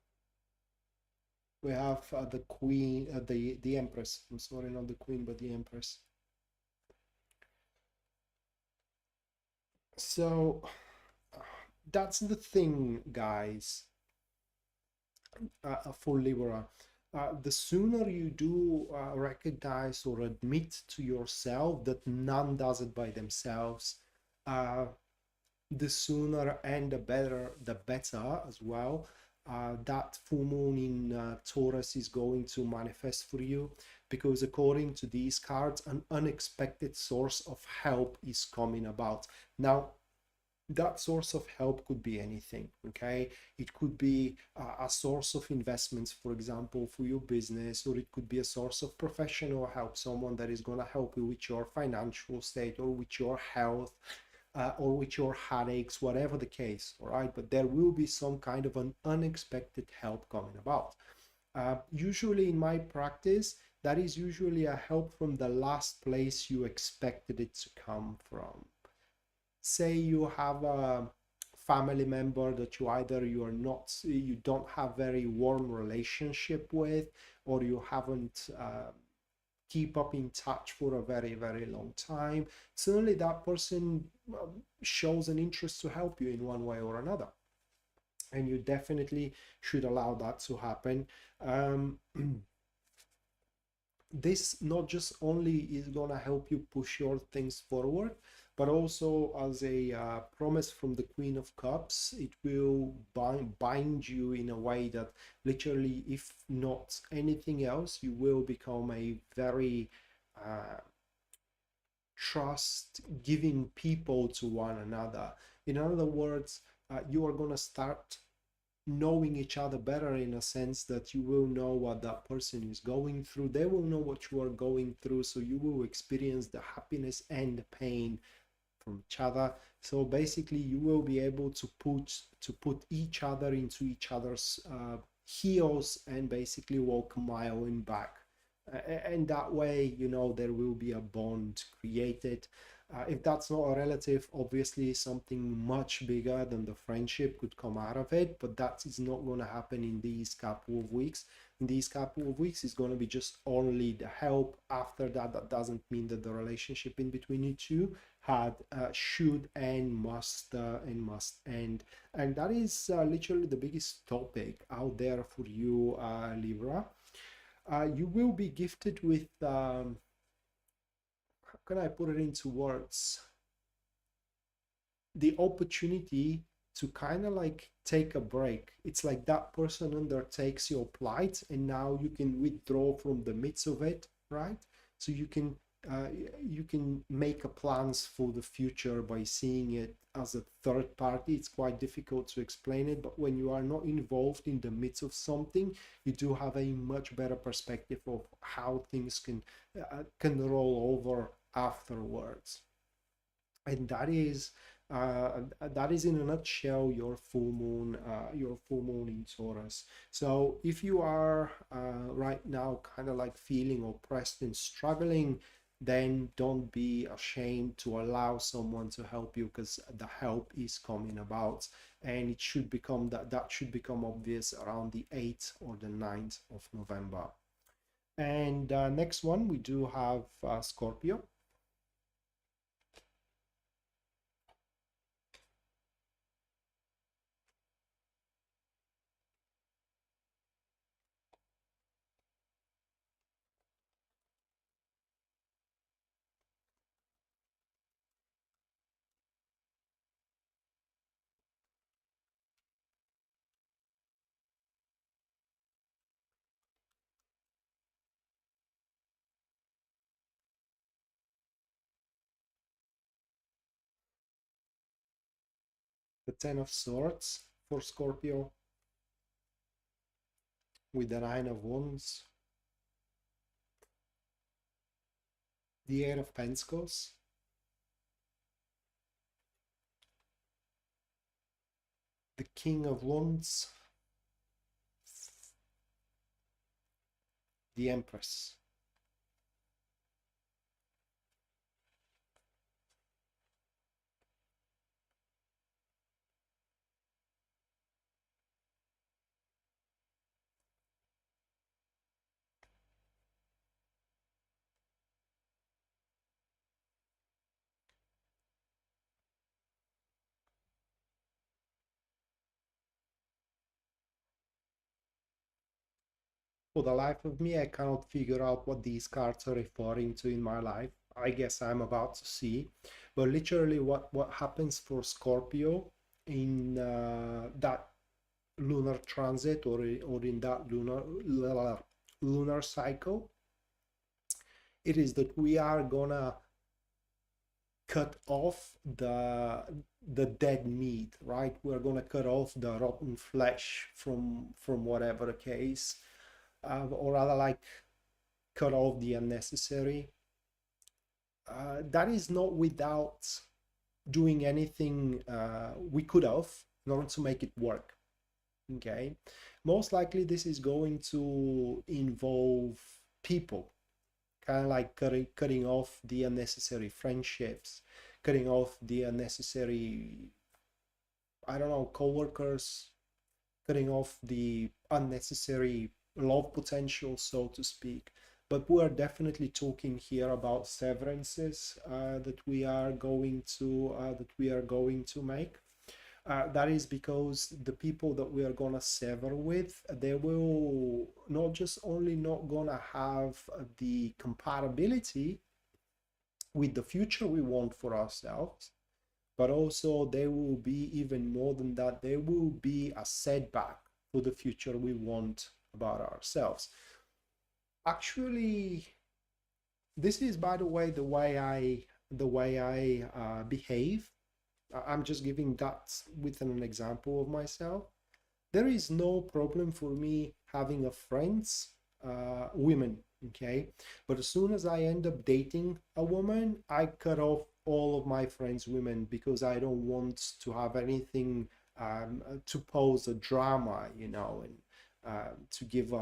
we have the Queen, the Empress. I'm sorry, not the Queen, but the Empress. So that's the thing, guys, for Libra. The sooner you do recognize or admit to yourself that none does it by themselves, the sooner and the better as well. That full moon in Taurus is going to manifest for you, because according to these cards, an unexpected source of help is coming about. Now, that source of help could be anything, okay? It could be a source of investments, for example, for your business, or it could be a source of professional help, someone that is going to help you with your financial state or with your health, or with your headaches, whatever the case, all right? But there will be some kind of an unexpected help coming about. Usually in my practice, that is usually a help from the last place you expected it to come from. Say you have a family member that you don't have very warm relationship with, or you haven't keep up in touch for a very, very long time. Suddenly that person shows an interest to help you in one way or another, and you definitely should allow that to happen. This not just only is going to help you push your things forward, but also as a promise from the Queen of Cups. It will bind you in a way that literally, if not anything else, you will become a very trust giving people to one another. In other words, you are going to start knowing each other better, in a sense that you will know what that person is going through, they will know what you are going through, so you will experience the happiness and the pain from each other. So basically you will be able to put each other into each other's heels and basically walk a mile in back. And that way, you know, there will be a bond created. If that's not a relative, obviously something much bigger than the friendship could come out of it, but that is not going to happen in these couple of weeks. In these couple of weeks, it's going to be just only the help. After that, that doesn't mean that the relationship in between you two had should and must end. And that is literally the biggest topic out there for you, Libra. You will be gifted with how can I put it into words? The opportunity to kind of like take a break. It's like that person undertakes your plight and now you can withdraw from the midst of it, right? So you can make a plans for the future by seeing it as a third party. It's quite difficult to explain it, but when you are not involved in the midst of something, you do have a much better perspective of how things can roll over afterwards. And that is in a nutshell your full moon in Taurus. So if you are right now kind of like feeling oppressed and struggling, then don't be ashamed to allow someone to help you, because the help is coming about, and it should become that should become obvious around the 8th or the 9th of November. And next one, we do have Scorpio. The 10 of Swords for Scorpio, with the 9 of Wands, the 8 of Pentacles, the King of Wands, the Empress. For the life of me, I cannot figure out what these cards are referring to in my life. I guess I'm about to see. But literally what happens for Scorpio in that lunar transit, or in that lunar cycle, it is that we are gonna cut off the dead meat, right? We're gonna cut off the rotten flesh from whatever case, or rather like cut off the unnecessary. That is not without doing anything we could have in order to make it work. Okay, most likely this is going to involve people, kind of like cutting off the unnecessary friendships, cutting off the unnecessary, I don't know, co-workers, cutting off the unnecessary love potential, so to speak. But we are definitely talking here about severances that we are going to make. That is because the people that we are gonna sever with, they will not just only not gonna have the compatibility with the future we want for ourselves, but also there will be even more than that. There will be a setback for the future we want about ourselves. Actually, this is, by the way, the way I behave. I'm just giving that with an example of myself. There is no problem for me having a friends, women, okay? But as soon as I end up dating a woman, I cut off all of my friends women because I don't want to have anything to pose a drama, and to give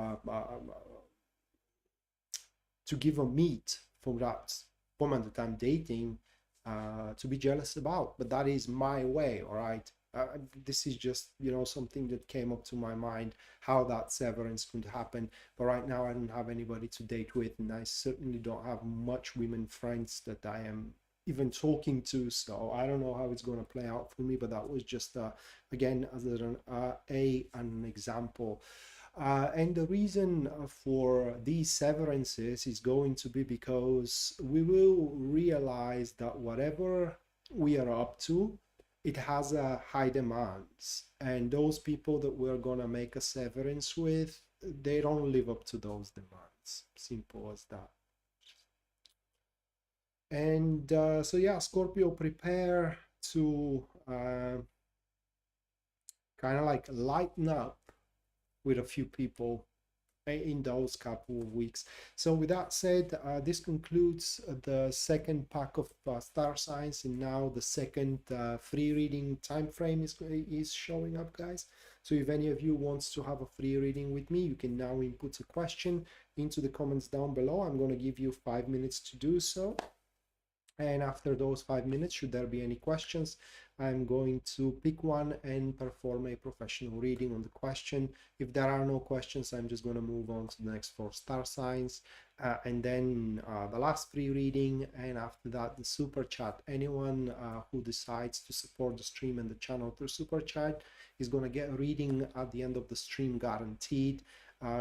a meat for that woman that I'm dating to be jealous about. But that is my way, all right? This is just, something that came up to my mind, how that severance could happen. But right now, I don't have anybody to date with, and I certainly don't have much women friends that I am even talking to. So I don't know how it's going to play out for me. But that was just, again, as an example. And the reason for these severances is going to be because we will realize that whatever we are up to, it has a high demands. And those people that we're going to make a severance with, they don't live up to those demands. Simple as that. And so, yeah, Scorpio, prepare to kind of like lighten up with a few people in those couple of weeks. So with that said, this concludes the second pack of star signs, and now the second free reading time frame is showing up, guys. So if any of you wants to have a free reading with me, you can now input a question into the comments down below. I'm going to give you 5 minutes to do so. And after those 5 minutes, should there be any questions, I'm going to pick one and perform a professional reading on the question. If there are no questions, I'm just going to move on to the next 4 star signs, and then the last free reading, and after that the super chat. Anyone who decides to support the stream and the channel through super chat is going to get a reading at the end of the stream, guaranteed.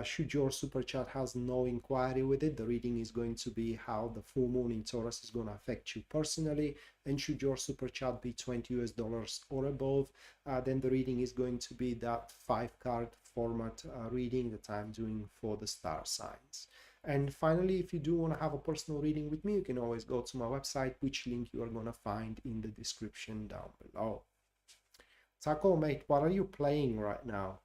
Should your super chat has no inquiry with it, the reading is going to be how the full moon in Taurus is going to affect you personally. And should your super chat be $20 or above, then the reading is going to be that 5-card format reading that I'm doing for the star signs. And finally, if you do want to have a personal reading with me, you can always go to my website, which link you are going to find in the description down below. Taco, mate, what are you playing right now?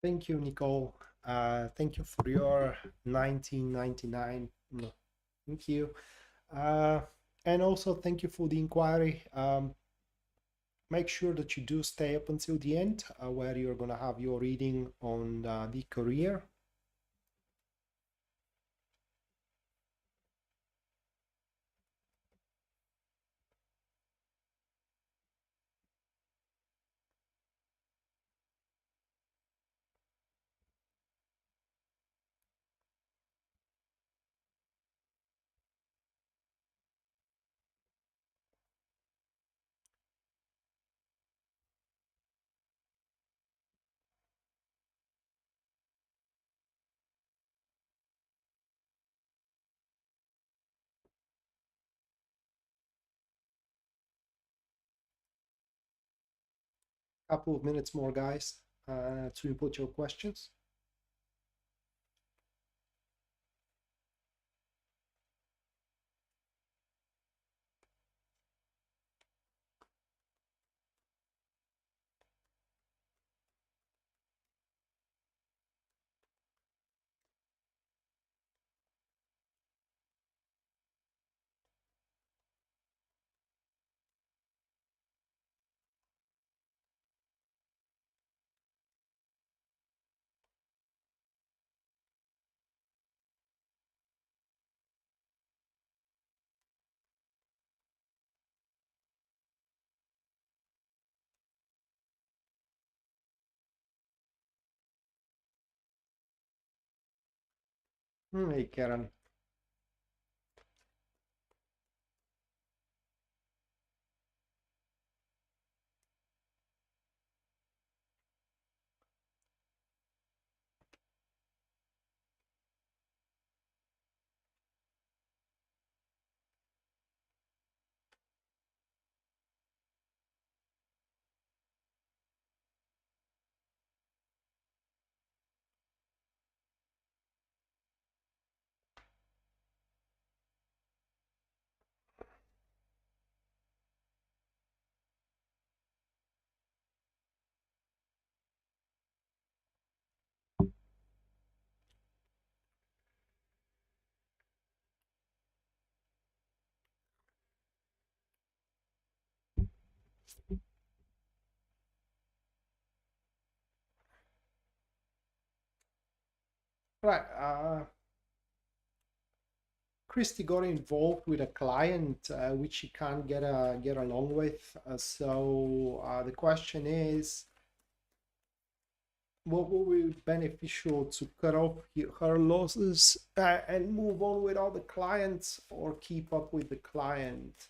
Thank you, Nicole. Thank you for your 1999. Thank you. And also thank you for the inquiry. Make sure that you do stay up until the end, where you're going to have your reading on the career. Couple of minutes more, guys, to input your questions. Hey, Karen. Right. Christy got involved with a client which she can't get along with. So the question is, what will be beneficial to cut off her losses and move on with other clients, or keep up with the client?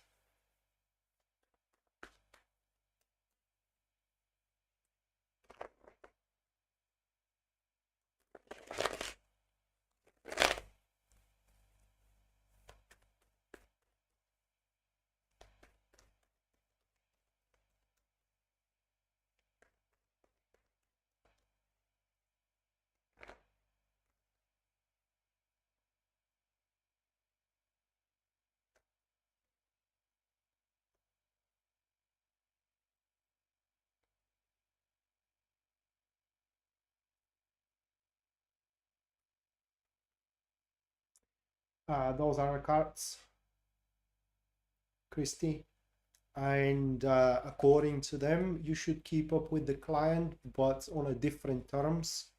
Those are the cards, Christy. And according to them, you should keep up with the client, but on a different terms.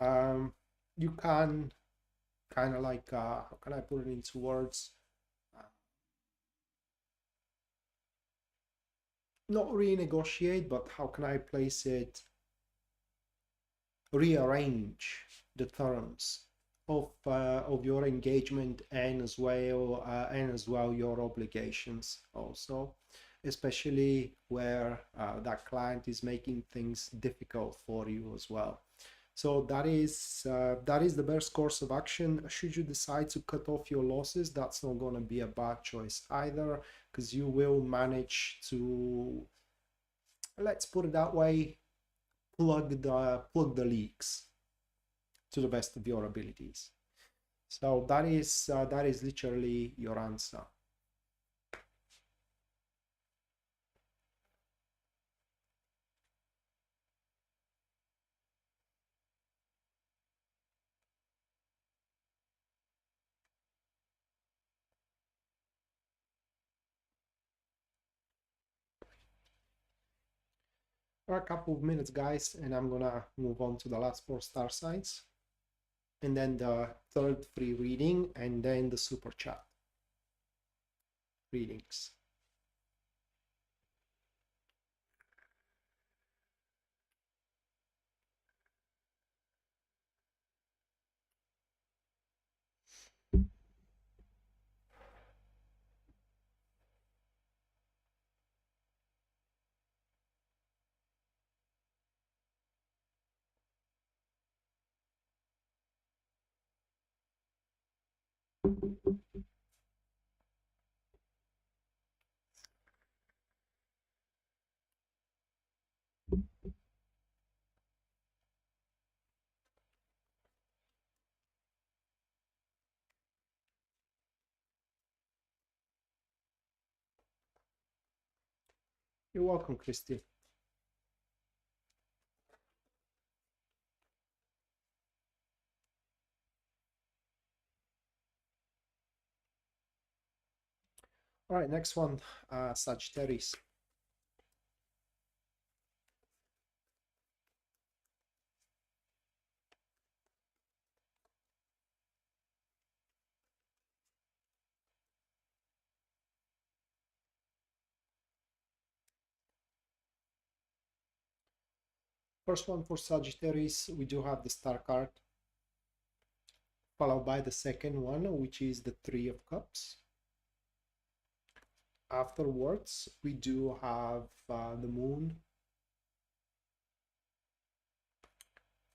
You can kind of like, how can I put it into words? Not renegotiate, but how can I place it? Rearrange the terms of your engagement, and as well your obligations also, especially where that client is making things difficult for you as well. So that is the best course of action. Should you decide to cut off your losses, that's not going to be a bad choice either, because you will manage to, let's put it that way, plug the leaks to the best of your abilities. So that is literally your answer. For a couple of minutes, guys, and I'm gonna move on to the last 4 star signs, and then the third free reading, and then the super chat readings. You're welcome, Christy. All right, next one, Sagittarius. First one for Sagittarius, we do have the Star card, followed by the second one, which is the Three of Cups. Afterwards, we do have the Moon,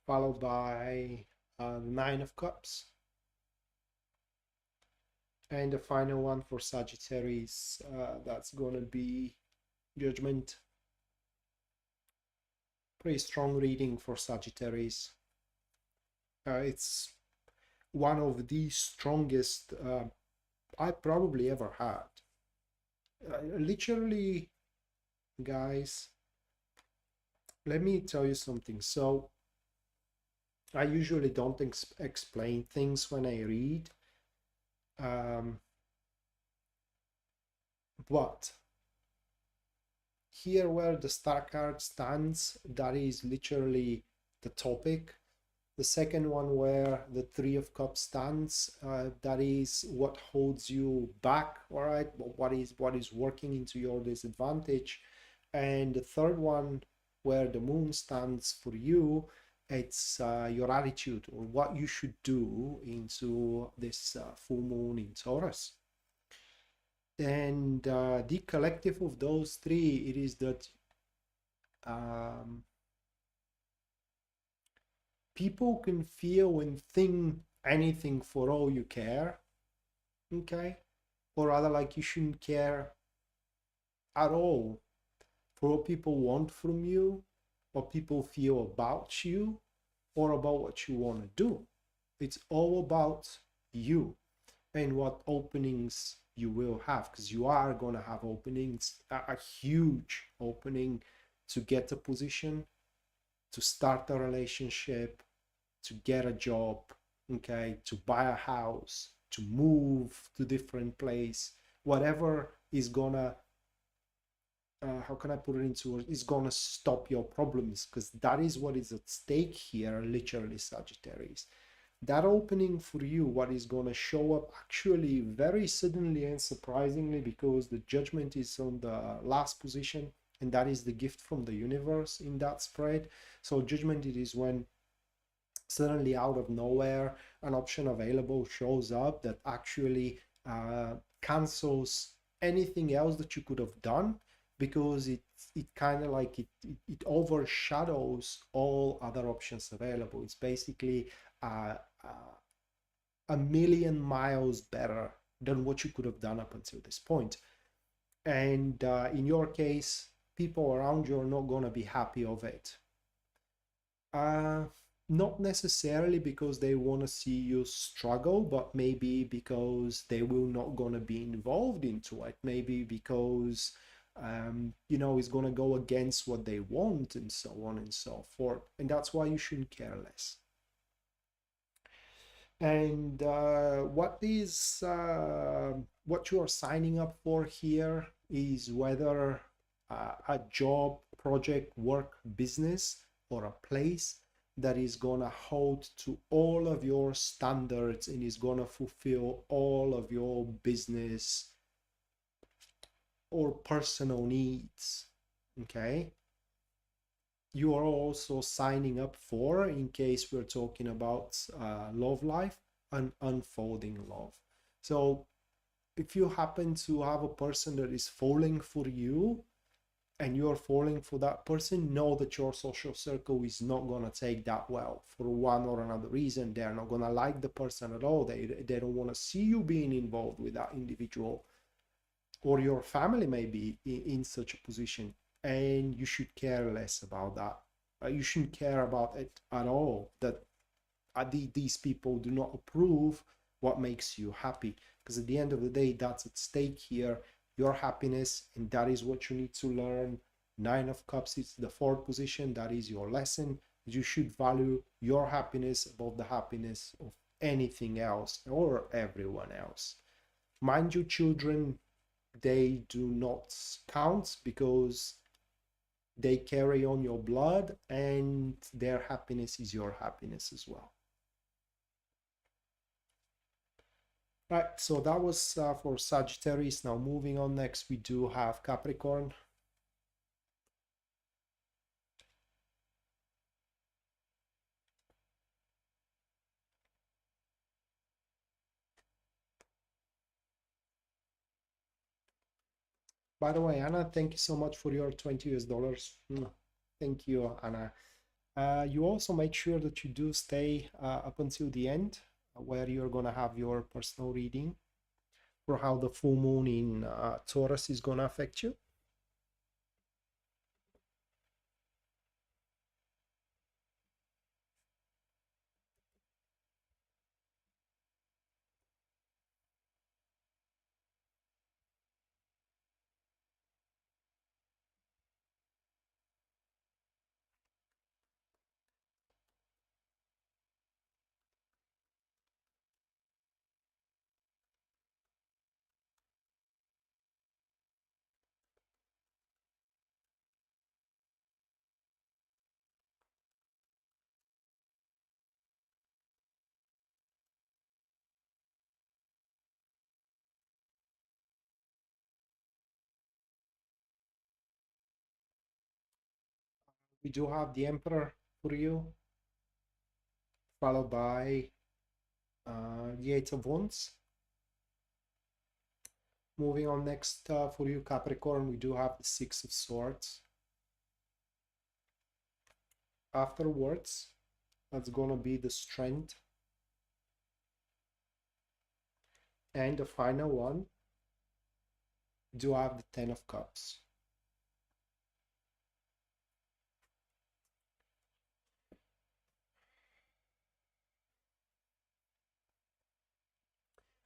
followed by the Nine of Cups. And the final one for Sagittarius, that's going to be Judgment. Pretty strong reading for Sagittarius. It's one of the strongest I probably ever had. Literally, guys, let me tell you something. So I usually don't explain things when I read, but here where the Star card stands, that is literally the topic. The second one where the Three of Cups stands, that is what holds you back, all right? What is working into your disadvantage. And the third one where the Moon stands for you, it's your attitude or what you should do into this full moon in Taurus. And the collective of those three, it is that people can feel and think anything for all you care, okay? Or rather, like, you shouldn't care at all for what people want from you, what people feel about you, or about what you want to do. It's all about you and what openings you will have, because you are going to have openings, a huge opening to get a position, to start a relationship, to get a job, okay, to buy a house, to move to different place, whatever is gonna how can I put it into words, is gonna stop your problems, because that is what is at stake here, literally, Sagittarius. That opening for you, what is gonna show up actually very suddenly and surprisingly, because the Judgment is on the last position, and that is the gift from the universe in that spread. So Judgment, it is when suddenly out of nowhere an option available shows up that actually cancels anything else that you could have done, because it kind of like it overshadows all other options available. It's basically a million miles better than what you could have done up until this point. And in your case, people around you are not going to be happy of it. Not necessarily because they want to see you struggle, but maybe because they will not going to be involved into it. Maybe because you know, it's going to go against what they want, and so on and so forth. And that's why you shouldn't care less. And what you are signing up for here is whether a job, project, work, business, or a place that is gonna hold to all of your standards and is gonna fulfill all of your business or personal needs, okay? You are also signing up for, in case we're talking about love life, an unfolding love. So if you happen to have a person that is falling for you, and you're falling for that person, know that your social circle is not going to take that well for one or another reason. They're not going to like the person at all. They don't want to see you being involved with that individual, or your family may be in such a position, and you should care less about that. You shouldn't care about it at all, that these people do not approve what makes you happy, because at the end of the day, that's at stake here. your happiness, and that is what you need to learn. Nine of Cups is the fourth position. That is your lesson. You should value your happiness above the happiness of anything else or everyone else. Mind you, children, they do not count because they carry on your blood, and their happiness is your happiness as well. Right, so that was for Sagittarius. Now moving on, next we do have Capricorn. By the way, Anna, thank you so much for your 20 US dollars. Thank you, Anna. You also make sure that you do stay up until the end, where you're going to have your personal reading for how the full moon in Taurus is going to affect you. We do have the Emperor for you, followed by the Eight of Wands. Moving on, next for you, Capricorn, we do have the Six of Swords. Afterwards, that's gonna be the Strength. And the final one, we do have the Ten of Cups.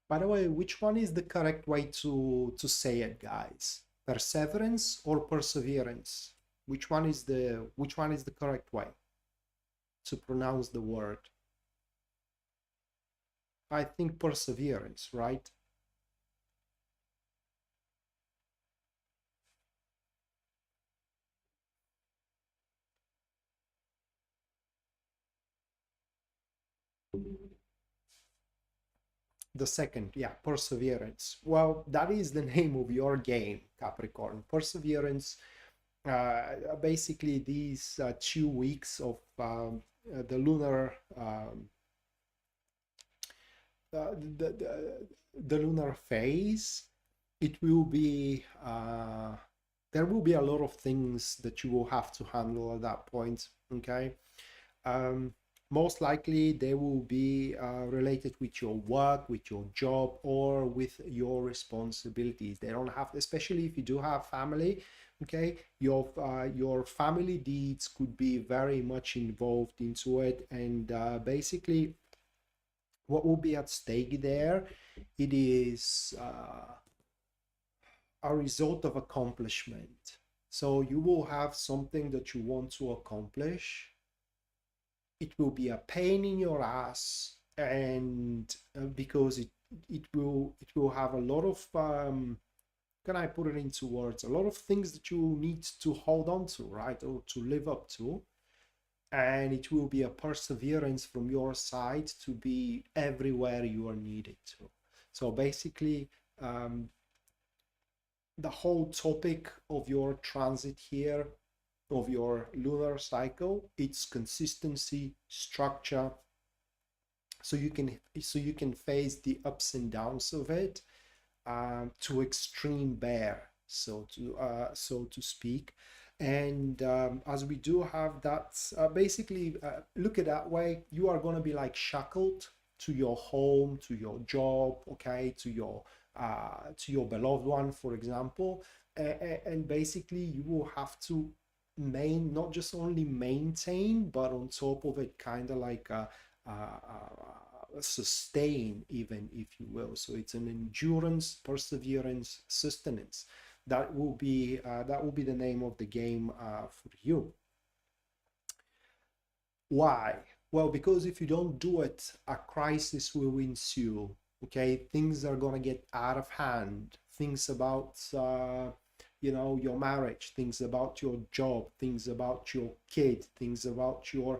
By the way, which one is the correct way to say it, guys? Perseverance or perseverance? Which one is the correct way to pronounce the word? I think perseverance, right? The second, yeah, perseverance. Well, that is the name of your game, Capricorn. Perseverance. Basically, these 2 weeks of the lunar the lunar phase, it will be there will be a lot of things that you will have to handle at that point. Okay. Most likely they will be related with your work, with your job, or with your responsibilities. They don't have, especially if you do have family, okay, your family deeds could be very much involved into it. And basically what will be at stake there, it is a result of accomplishment. So you will have something that you want to accomplish. It will be a pain in your ass, and because it will have a lot of can I put it into words, a lot of things that you need to hold on to, right, or to live up to. And it will be a perseverance from your side to be everywhere you are needed to. So basically the whole topic of your transit here, of your lunar cycle, it's consistency, structure, so you can face the ups and downs of it to extreme bear, so to speak. And as we do have that, basically look at that way, you are going to be like shackled to your home, to your job, okay, to your beloved one, for example. And basically you will have to not just only maintain, but on top of it, kind of like sustain, even, if you will. So it's an endurance, perseverance, sustenance. That will be the name of the game for you. Why? Well, because if you don't do it, a crisis will ensue. Okay, things are gonna get out of hand. Things about your marriage, things about your job, things about your kid, things about your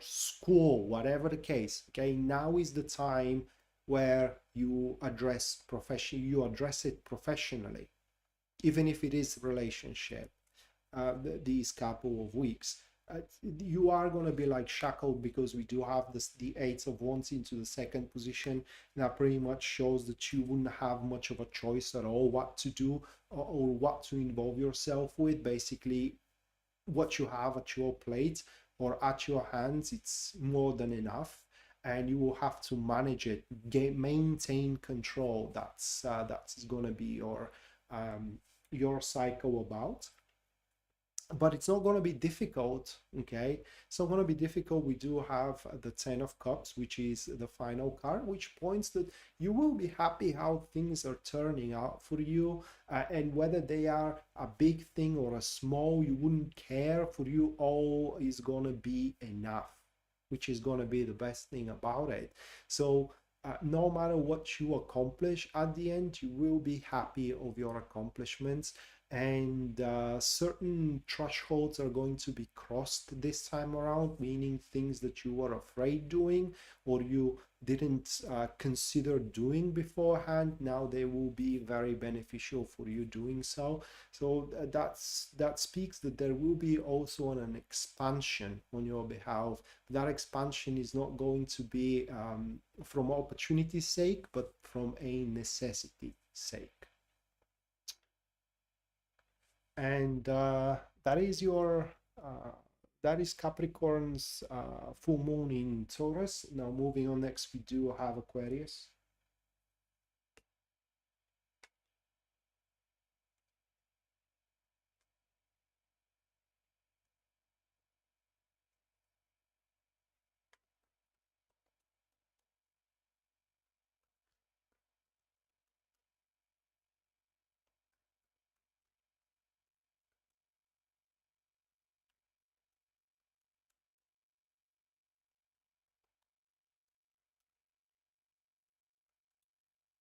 school, whatever the case. Okay, now is the time where you address it professionally, even if it is relationship. These couple of weeks, you are going to be like shackled, because we do have the Eight of Wands into the second position. That pretty much shows that you wouldn't have much of a choice at all what to do, or what to involve yourself with. Basically, what you have at your plate or at your hands, it's more than enough, and you will have to manage it, maintain control. That's going to be your cycle about. But it's not going to be difficult. Okay, it's not going to be difficult. We do have the Ten of Cups, which is the final card, which points that you will be happy how things are turning out for you, and whether they are a big thing or a small, you wouldn't care. For you, all is going to be enough, which is going to be the best thing about it. So no matter what you accomplish at the end, you will be happy of your accomplishments, and certain thresholds are going to be crossed this time around, meaning things that you were afraid doing or you didn't consider doing beforehand, now they will be very beneficial for you doing so. So that speaks that there will be also an expansion on your behalf. That expansion is not going to be from opportunity's sake, but from a necessity sake. And that is Capricorn's full moon in Taurus. Now moving on, next we do have Aquarius.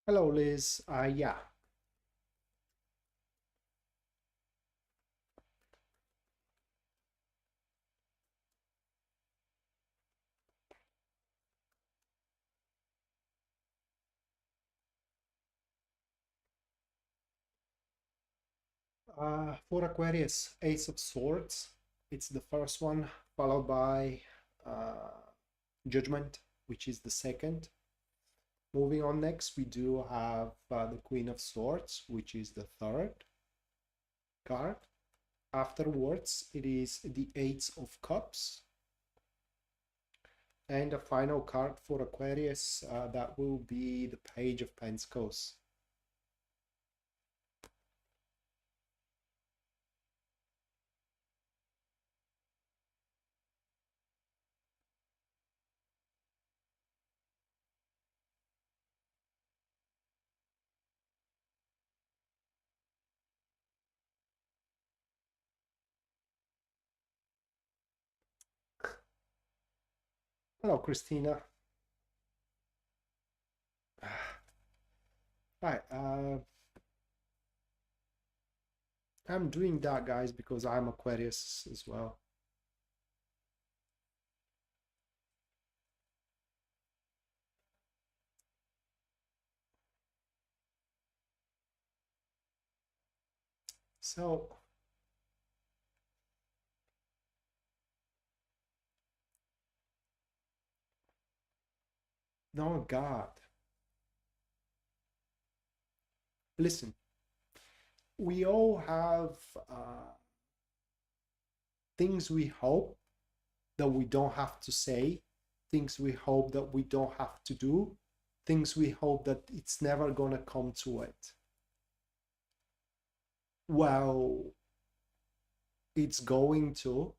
Hello, Liz. Yeah. For Aquarius, Ace of Swords. It's the first one, followed by Judgment, which is the second. Moving on, next we do have the Queen of Swords, which is the third card. Afterwards, it is the Eight of Cups. And the final card for Aquarius, that will be the Page of Pentacles. Hello, Christina. Right, I'm doing that, guys, because I'm Aquarius as well. So, no, God. Listen, we all have things we hope that we don't have to say, things we hope that we don't have to do, things we hope that it's never gonna come to it. Well, it's going to,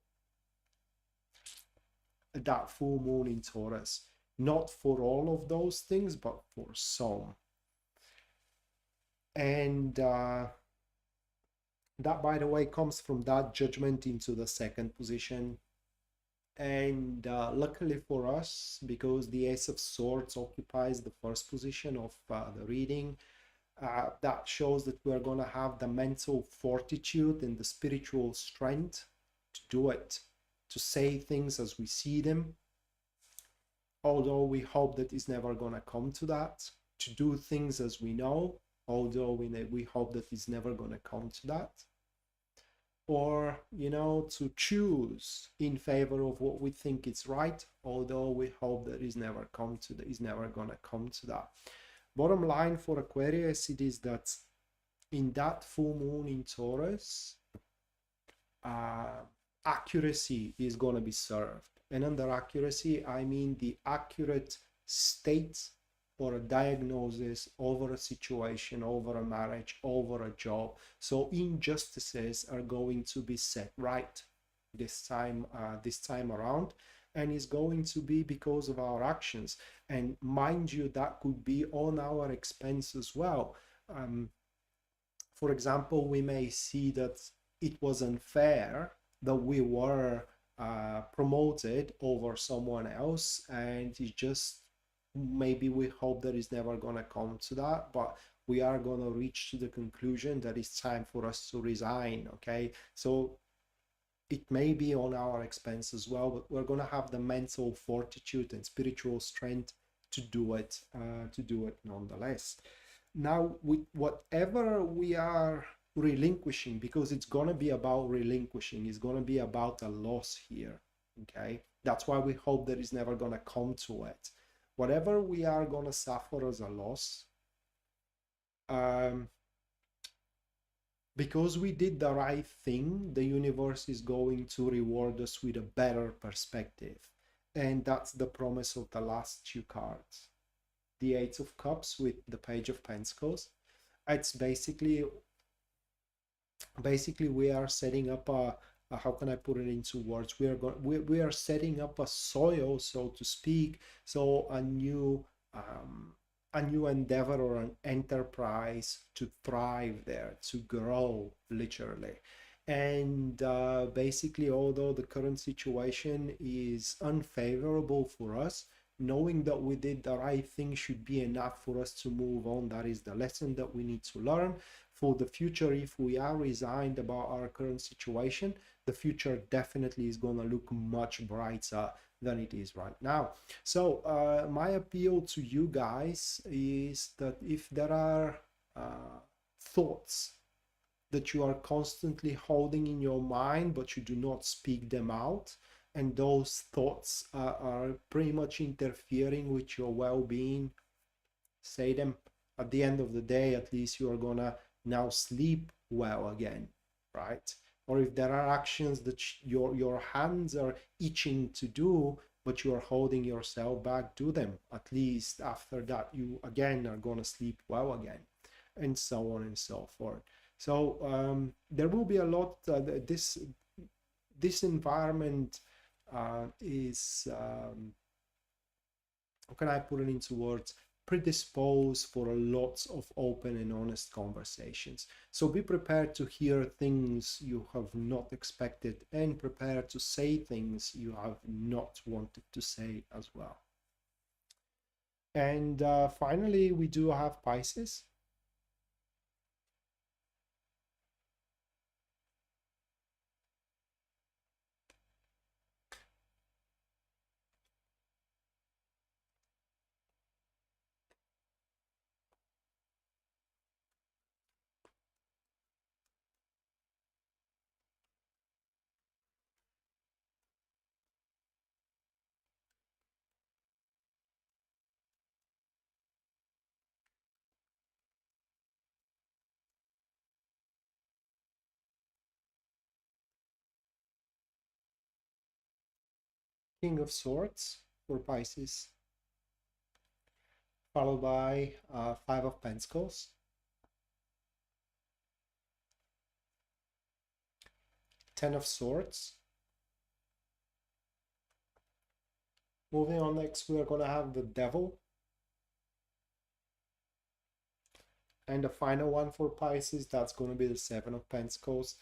that full moon in Taurus. not for all of those things, but for some. And that, by the way, comes from that judgment into the second position. And luckily for us, because the Ace of Swords occupies the first position of the reading, that shows that we're going to have the mental fortitude and the spiritual strength to do it, to say things as we see them, although we hope that it's never going to come to that, to do things as we know, although we hope that it's never going to come to that, or, you know, to choose in favor of what we think is right, although we hope that it's never going to come to that. Bottom line for Aquarius, it is that in that full moon in Taurus, accuracy is going to be served. And under accuracy, I mean the accurate state or a diagnosis over a situation, over a marriage, over a job. So injustices are going to be set right this time around, and it's going to be because of our actions. And mind you, that could be on our expense as well. For example, we may see that it was unfair that we were promoted over someone else, and it's just, maybe we hope that it's never going to come to that, but we are going to reach to the conclusion that it's time for us to resign. Okay, so it may be on our expense as well, but we're going to have the mental fortitude and spiritual strength to do it nonetheless. Now, with whatever we are relinquishing, because it's going to be about relinquishing, it's going to be about a loss here. Okay, that's why we hope that it's never going to come to it. Whatever we are going to suffer as a loss, because we did the right thing, the universe is going to reward us with a better perspective. And that's the promise of the last two cards. The Eight of Cups with the Page of Pentacles. It's basically we are setting up a how can I put it into words? We are setting up a soil, so to speak, so a new endeavor or an enterprise to thrive there, to grow, literally. And basically, although the current situation is unfavorable for us, knowing that we did the right thing should be enough for us to move on. That is the lesson that we need to learn for the future. If we are resigned about our current situation, the future definitely is going to look much brighter than it is right now. So my appeal to you guys is that if there are thoughts that you are constantly holding in your mind but you do not speak them out, and those thoughts are pretty much interfering with your well-being, say them. At the end of the day, at least you are gonna now sleep well again, right? Or if there are actions that your hands are itching to do, but you are holding yourself back, do them. At least after that, you again are gonna sleep well again, and so on and so forth. So there will be a lot. This environment is how can I put it into words, predisposed for lots of open and honest conversations. So be prepared to hear things you have not expected, and prepared to say things you have not wanted to say as well. And finally, we do have Pisces. King of Swords for Pisces, followed by Five of Pentacles, Ten of Swords, Moving on, next we're going to have the Devil. And the final one for Pisces, that's going to be the Seven of Pentacles.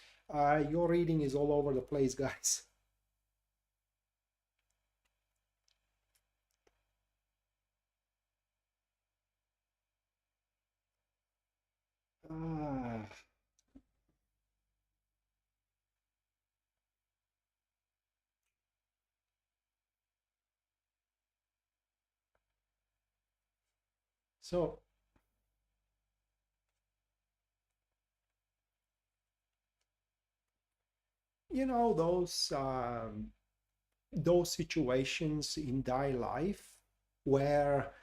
Your reading is all over the place, guys. Ah. So, you know, those situations in thy life where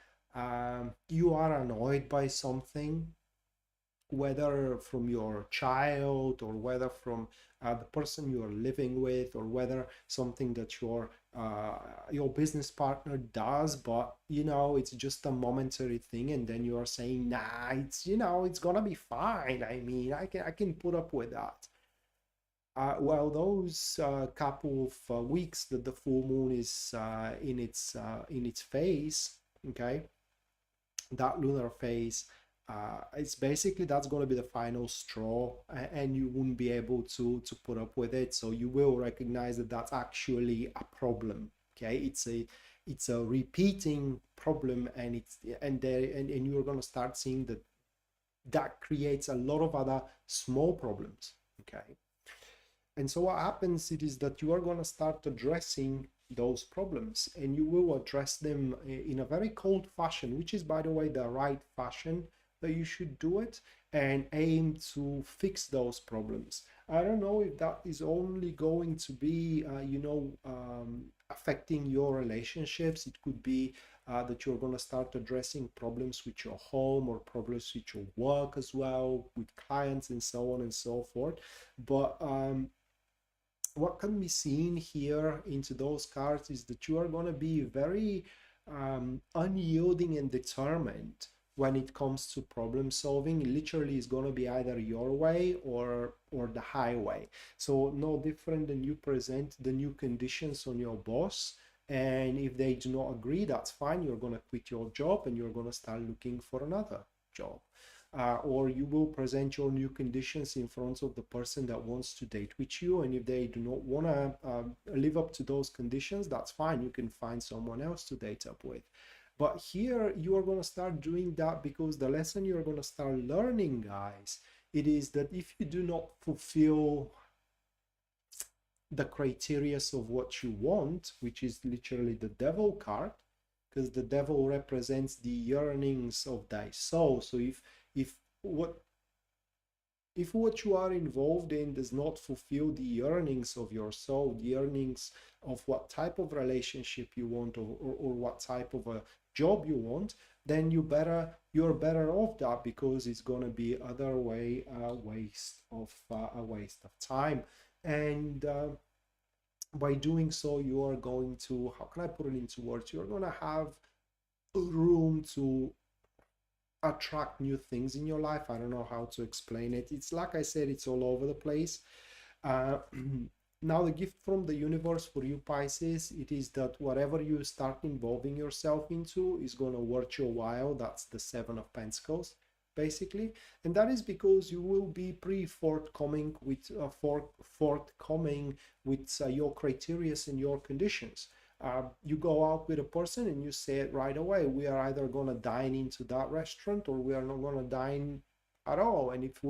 you are annoyed by something, whether from your child or whether from the person you are living with, or whether something that your business partner does, but you know it's just a momentary thing, and then you are saying, nah, it's, you know, it's gonna be fine. I mean, I can put up with that. Well, those couple of weeks that the full moon is in its phase, okay, that lunar phase, it's basically that's going to be the final straw, and you won't be able to put up with it. So you will recognize that that's actually a problem. Okay, it's a repeating problem, and and you're going to start seeing that that creates a lot of other small problems. Okay. And so what happens it is that you are going to start addressing those problems, and you will address them in a very cold fashion, which is, by the way, the right fashion that you should do it, and aim to fix those problems. I don't know if that is only going to be, affecting your relationships. It could be that you're going to start addressing problems with your home, or problems with your work as well, with clients, and so on and so forth. But what can be seen here into those cards is that you are going to be very unyielding and determined when it comes to problem solving. Literally is going to be either your way or the highway. So no different than you present the new conditions on your boss, and if they do not agree, that's fine. You're going to quit your job and you're going to start looking for another job. Or you will present your new conditions in front of the person that wants to date with you, and if they do not want to live up to those conditions, that's fine. You can find someone else to date up with. But here you are going to start doing that because the lesson you're going to start learning, guys, it is that if you do not fulfill the criteria of what you want, which is literally the Devil card, because the Devil represents the yearnings of thy soul. So if what if what you are involved in does not fulfill the yearnings of your soul, the yearnings of what type of relationship you want, or what type of a job you want, then you're better off that, because it's going to be other way a waste of time. And by doing so, you are going to, how can I put it into words, you're going to have room to attract new things in your life. I don't know how to explain it. It's like I said, it's all over the place. Now the gift from the universe for you, Pisces, it is that whatever you start involving yourself into is going to worth your while. That's the Seven of Pentacles, basically. And that is because you will be pretty forthcoming with your criteria and your conditions. You go out with a person and you say it right away, we are either going to dine into that restaurant, or we are not going to dine at all. And if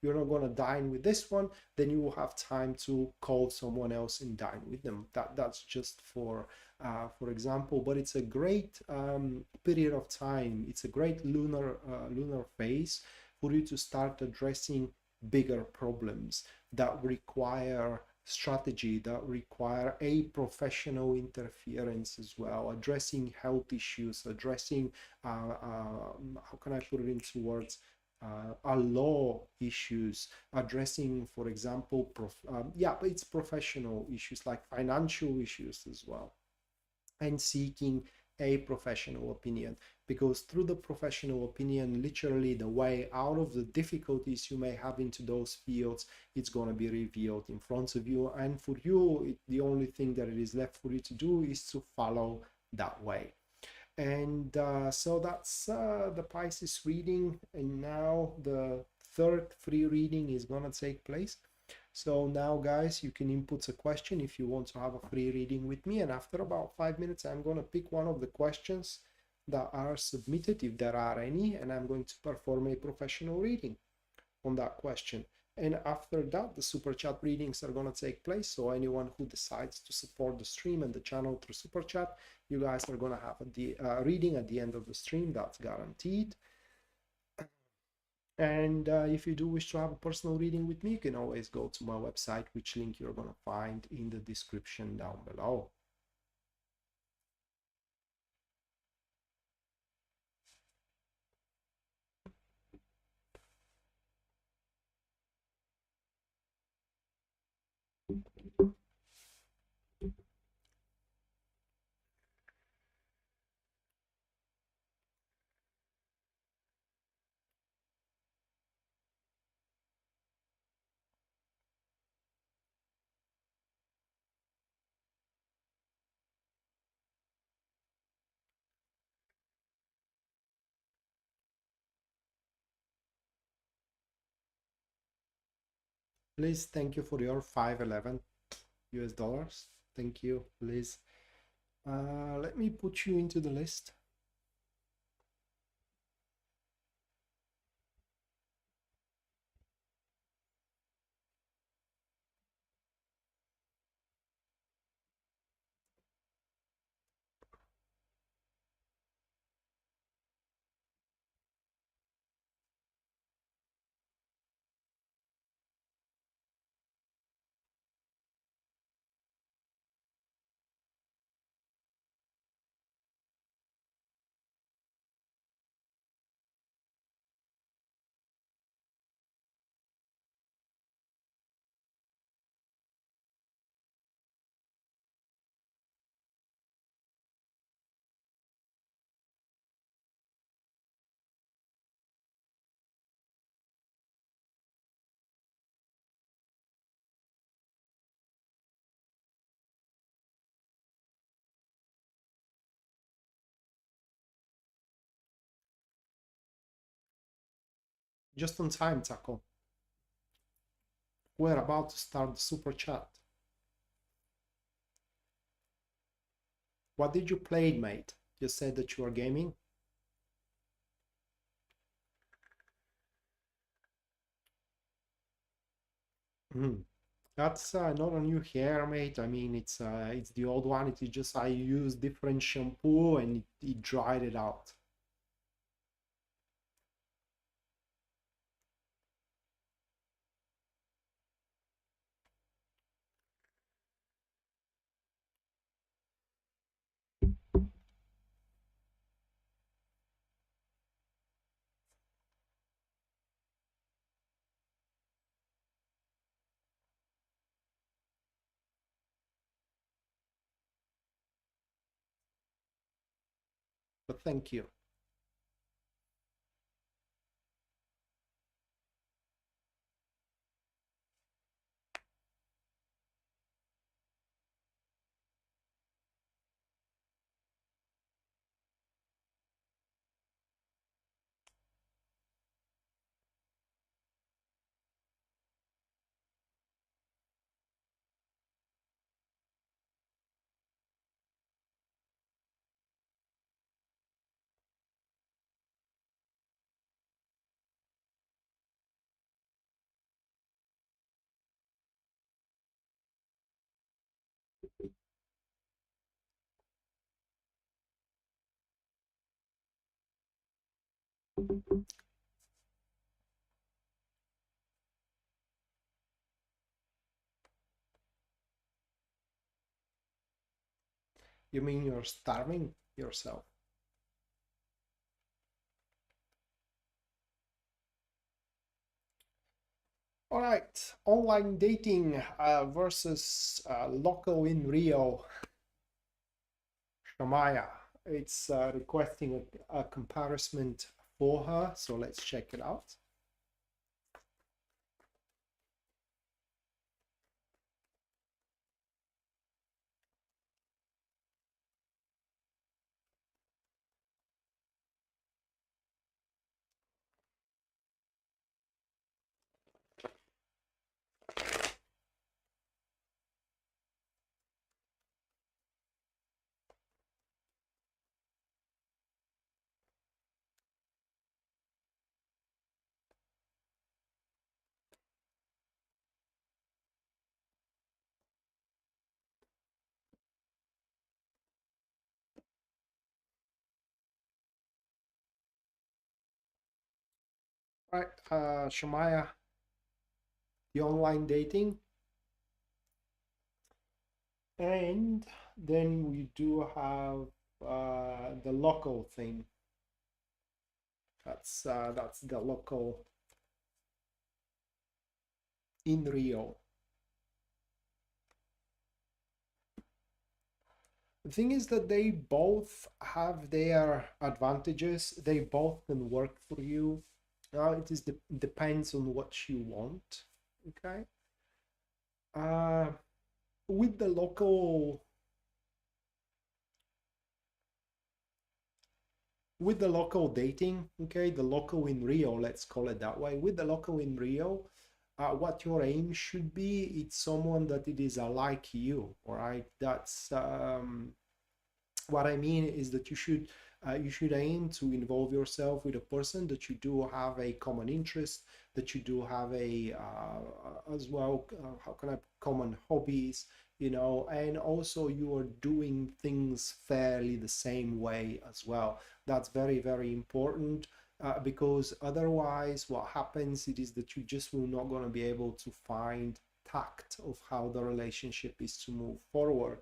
you're not going to dine with this one, then you will have time to call someone else and dine with them. That's just for example. But it's a great period of time. It's a great lunar phase for you to start addressing bigger problems that require strategy, that require a professional interference as well, addressing health issues, addressing how can I put it into words, law issues, addressing, for example, but it's professional issues like financial issues as well, and seeking a professional opinion. because through the professional opinion, literally the way out of the difficulties you may have into those fields, it's going to be revealed in front of you. And for you, the only thing that it is left for you to do is to follow that way. And so that's the Pisces reading. And now the third free reading is going to take place. So now, guys, you can input a question if you want to have a free reading with me. And after about 5 minutes, I'm going to pick one of the questions that are submitted, if there are any, and I'm going to perform a professional reading on that question. And after that, the super chat readings are going to take place. So anyone who decides to support the stream and the channel through super chat, you guys are going to have the reading at the end of the stream. That's guaranteed. And if you do wish to have a personal reading with me, you can always go to my website, which link you're going to find in the description down below. Liz, thank you for your 511 US dollars. Thank you, Liz. Let me put you into the list. Just on time, Taco. We're about to start the super chat. What did you play, mate? You said that you are gaming. That's not a new hair, mate. I mean, it's the old one. It is just I use different shampoo and it dried it out. But thank you. You mean you're starving yourself? All right, online dating versus local in Rio. Shamaya. it's requesting a comparison for her, so let's check it out. Right, Shamaya, the online dating, and then we do have the local thing. That's the local in Rio. The thing is that they both have their advantages. They both can work for you. It is depends on what you want. Okay. Uh, with the local dating, okay, the local in Rio, let's call it that way. With the local in Rio, what your aim should be, it's someone that it is like you, all right? That's what I mean is that you should aim to involve yourself with a person that you do have a common interest, that you do have a as well, how can I, common hobbies, you know, and also you are doing things fairly the same way as well. That's very, very important. Because otherwise what happens it is that you just will not going to be able to find tact of how the relationship is to move forward.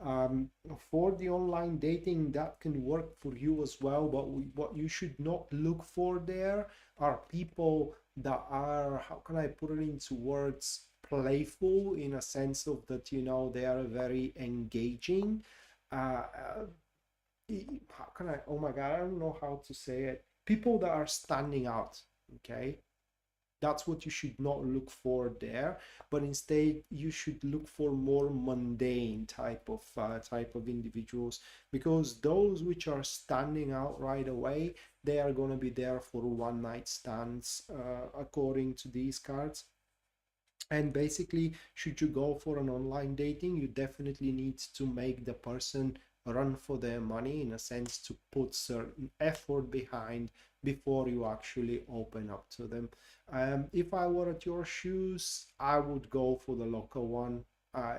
um, for the online dating, that can work for you as well, but what you should not look for there are people that are, how can I put it into words, playful, in a sense of that, you know, they are very engaging. uh, uh, how can I, oh my god, I don't know how to say it, people that are standing out. Okay, that's what you should not look for there, but instead you should look for more mundane type of individuals, because those which are standing out right away, they are going to be there for one night stands, according to these cards. And basically, should you go for an online dating, you definitely need to make the person run for their money, in a sense, to put certain effort behind before you actually open up to them. If I were at your shoes, I would go for the local one.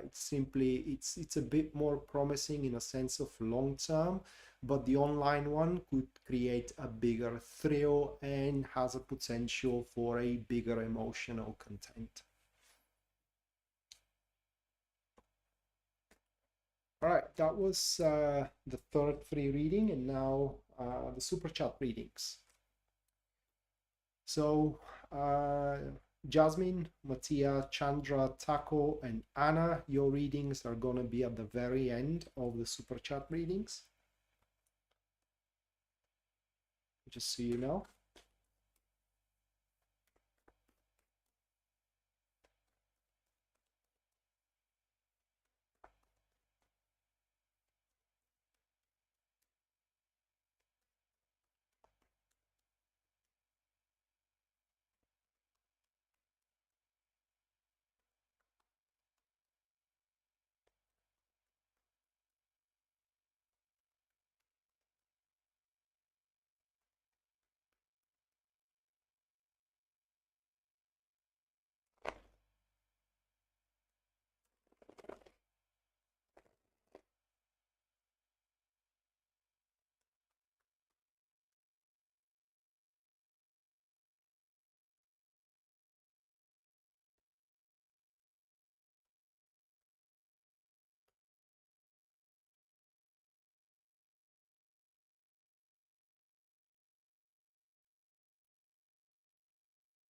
It's simply, it's a bit more promising in a sense of long term, but the online one could create a bigger thrill and has a potential for a bigger emotional content. All right, that was the third free reading, and now the super chat readings. So, Jasmine, Mattia, Chandra, Taco, and Anna, your readings are going to be at the very end of the super chat readings. Just so you know.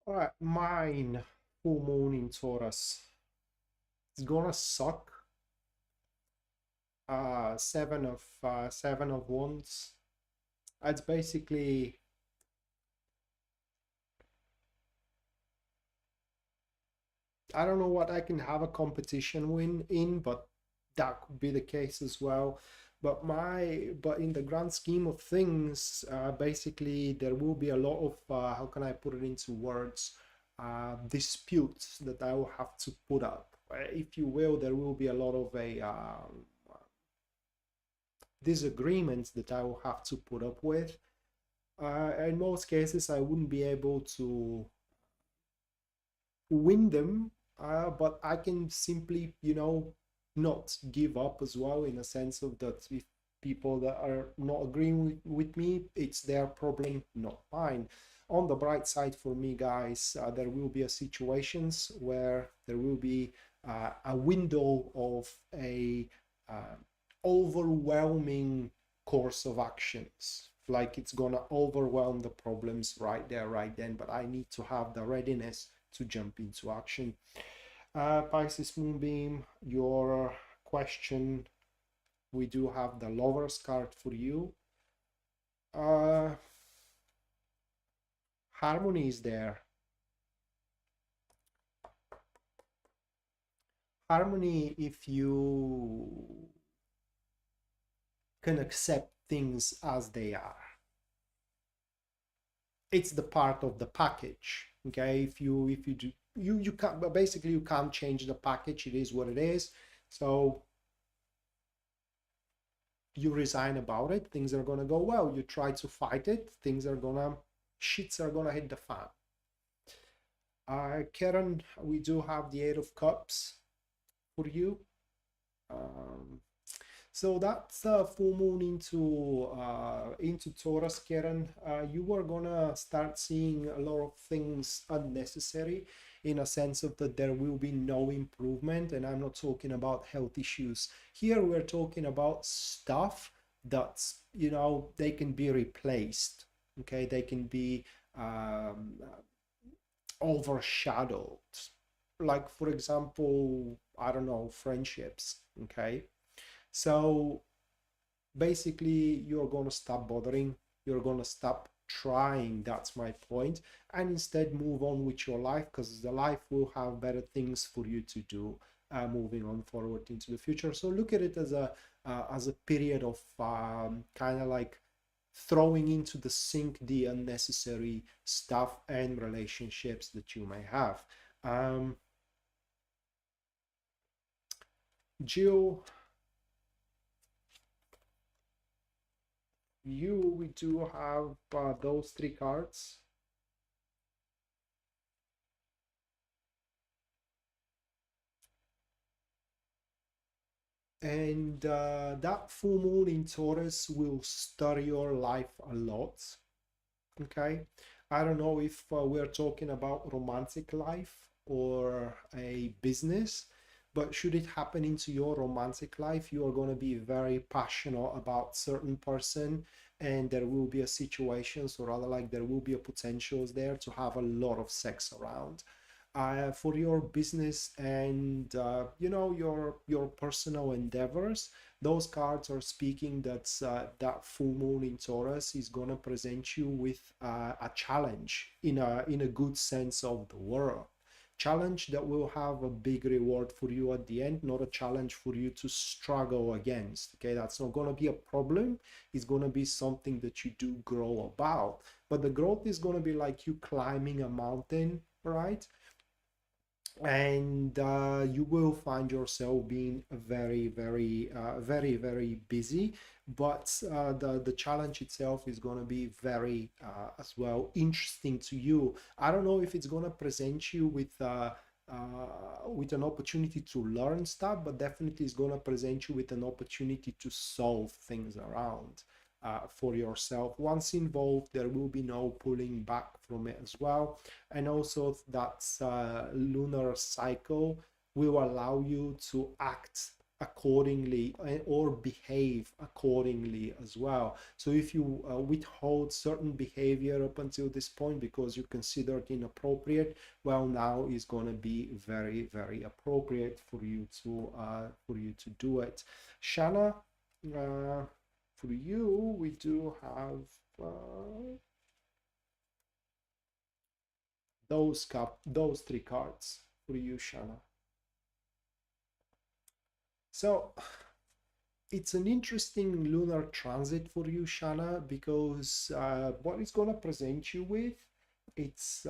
All right, mine, full moon in Taurus. It's gonna suck. Seven of Wands. It's basically, I don't know what I can have a competition win in, but that could be the case as well. But in the grand scheme of things, basically there will be a lot of how can I put it into words, disputes that I will have to put up. If you will, there will be a lot of disagreements that I will have to put up with. In most cases, I wouldn't be able to win them, but I can simply, not give up as well, in a sense of that if people that are not agreeing with me, it's their problem, not mine. On the bright side for me, guys, there will be situations where there will be a window of a overwhelming course of actions, like it's gonna overwhelm the problems right there, right then, but I need to have the readiness to jump into action. Pisces Moonbeam, your question, we do have the Lover's card for you. Harmony is there. Harmony, if you can accept things as they are. It's the part of the package. Okay, if you do, you can't, but basically you can't change the package. It is what it is. So you resign about it. Things are gonna go well. You try to fight it. Shits are gonna hit the fan. Karen, we do have the Eight of Cups for you. So that's full moon into Taurus, Karen. You are gonna start seeing a lot of things unnecessary, in a sense of that there will be no improvement, and I'm not talking about health issues. Here we're talking about stuff that's, they can be replaced. Okay, they can be overshadowed. Like, for example, I don't know, friendships. Okay, so basically you're going to stop bothering, you're going to stop trying, that's my point, and instead move on with your life, because the life will have better things for you to do moving on forward into the future. So look at it as a period of kind of like throwing into the sink the unnecessary stuff and relationships that you may have. Jill, we do have those three cards. And that full moon in Taurus will stir your life a lot. Okay, I don't know if we're talking about romantic life or a business, but should it happen into your romantic life, you are going to be very passionate about certain person, and there will be a situations, or rather like there will be a potentials there to have a lot of sex around. For your business and your personal endeavors, those cards are speaking that that full moon in Taurus is going to present you with a challenge in a good sense of the word. Challenge that will have a big reward for you at the end, not a challenge for you to struggle against. Okay, that's not going to be a problem. It's going to be something that you do grow about, but the growth is going to be like you climbing a mountain, right? And you will find yourself being very, very, very, very busy, but the challenge itself is going to be very as well interesting to you. I don't know if it's going to present you with an opportunity to learn stuff, but definitely it's going to present you with an opportunity to solve things around for yourself. Once involved, there will be no pulling back from it as well. And also that lunar cycle will allow you to act accordingly or behave accordingly as well. So if you withhold certain behavior up until this point because you consider it inappropriate, well, now is going to be very, very appropriate for you to do it. Shana, for you, we do have those three cards for you, Shana. So it's an interesting lunar transit for you, Shana, because what it's going to present you with, it's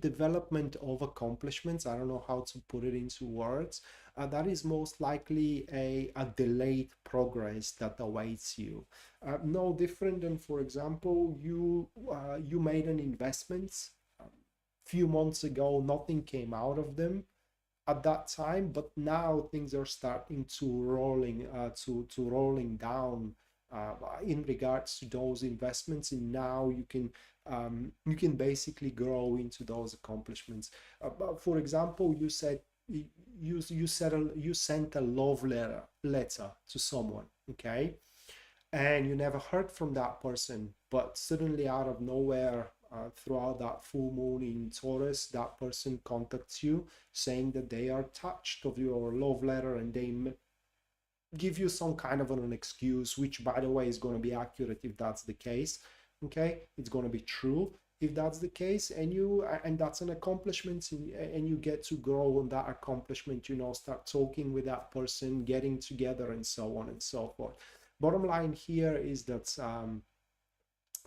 development of accomplishments. I don't know how to put it into words. That is most likely a delayed progress that awaits you. No different than, for example, you made an investment few months ago, nothing came out of them at that time, but now things are starting to rolling down in regards to those investments, and now you can basically grow into those accomplishments. For example, you said you sent a love letter to someone, okay, and you never heard from that person, but suddenly out of nowhere, throughout that full moon in Taurus, that person contacts you saying that they are touched of your love letter, and they give you some kind of an excuse, which by the way is going to be accurate if that's the case. Okay, it's going to be true if that's the case, and that's an accomplishment, and you get to grow on that accomplishment, start talking with that person, getting together, and so on and so forth. Bottom line here is that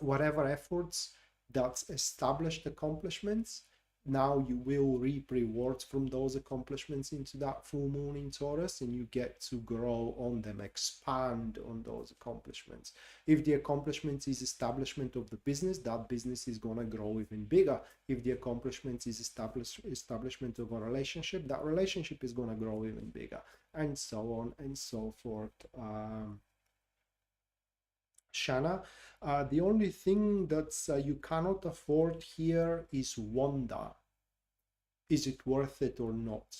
whatever efforts that established accomplishments, now you will reap rewards from those accomplishments into that full moon in Taurus, and you get to grow on them, expand on those accomplishments. If the accomplishment is establishment of the business, that business is going to grow even bigger. If the accomplishment is establishment of a relationship, that relationship is going to grow even bigger, and so on and so forth. Shana, the only thing that you cannot afford here is wonder. Is it worth it or not?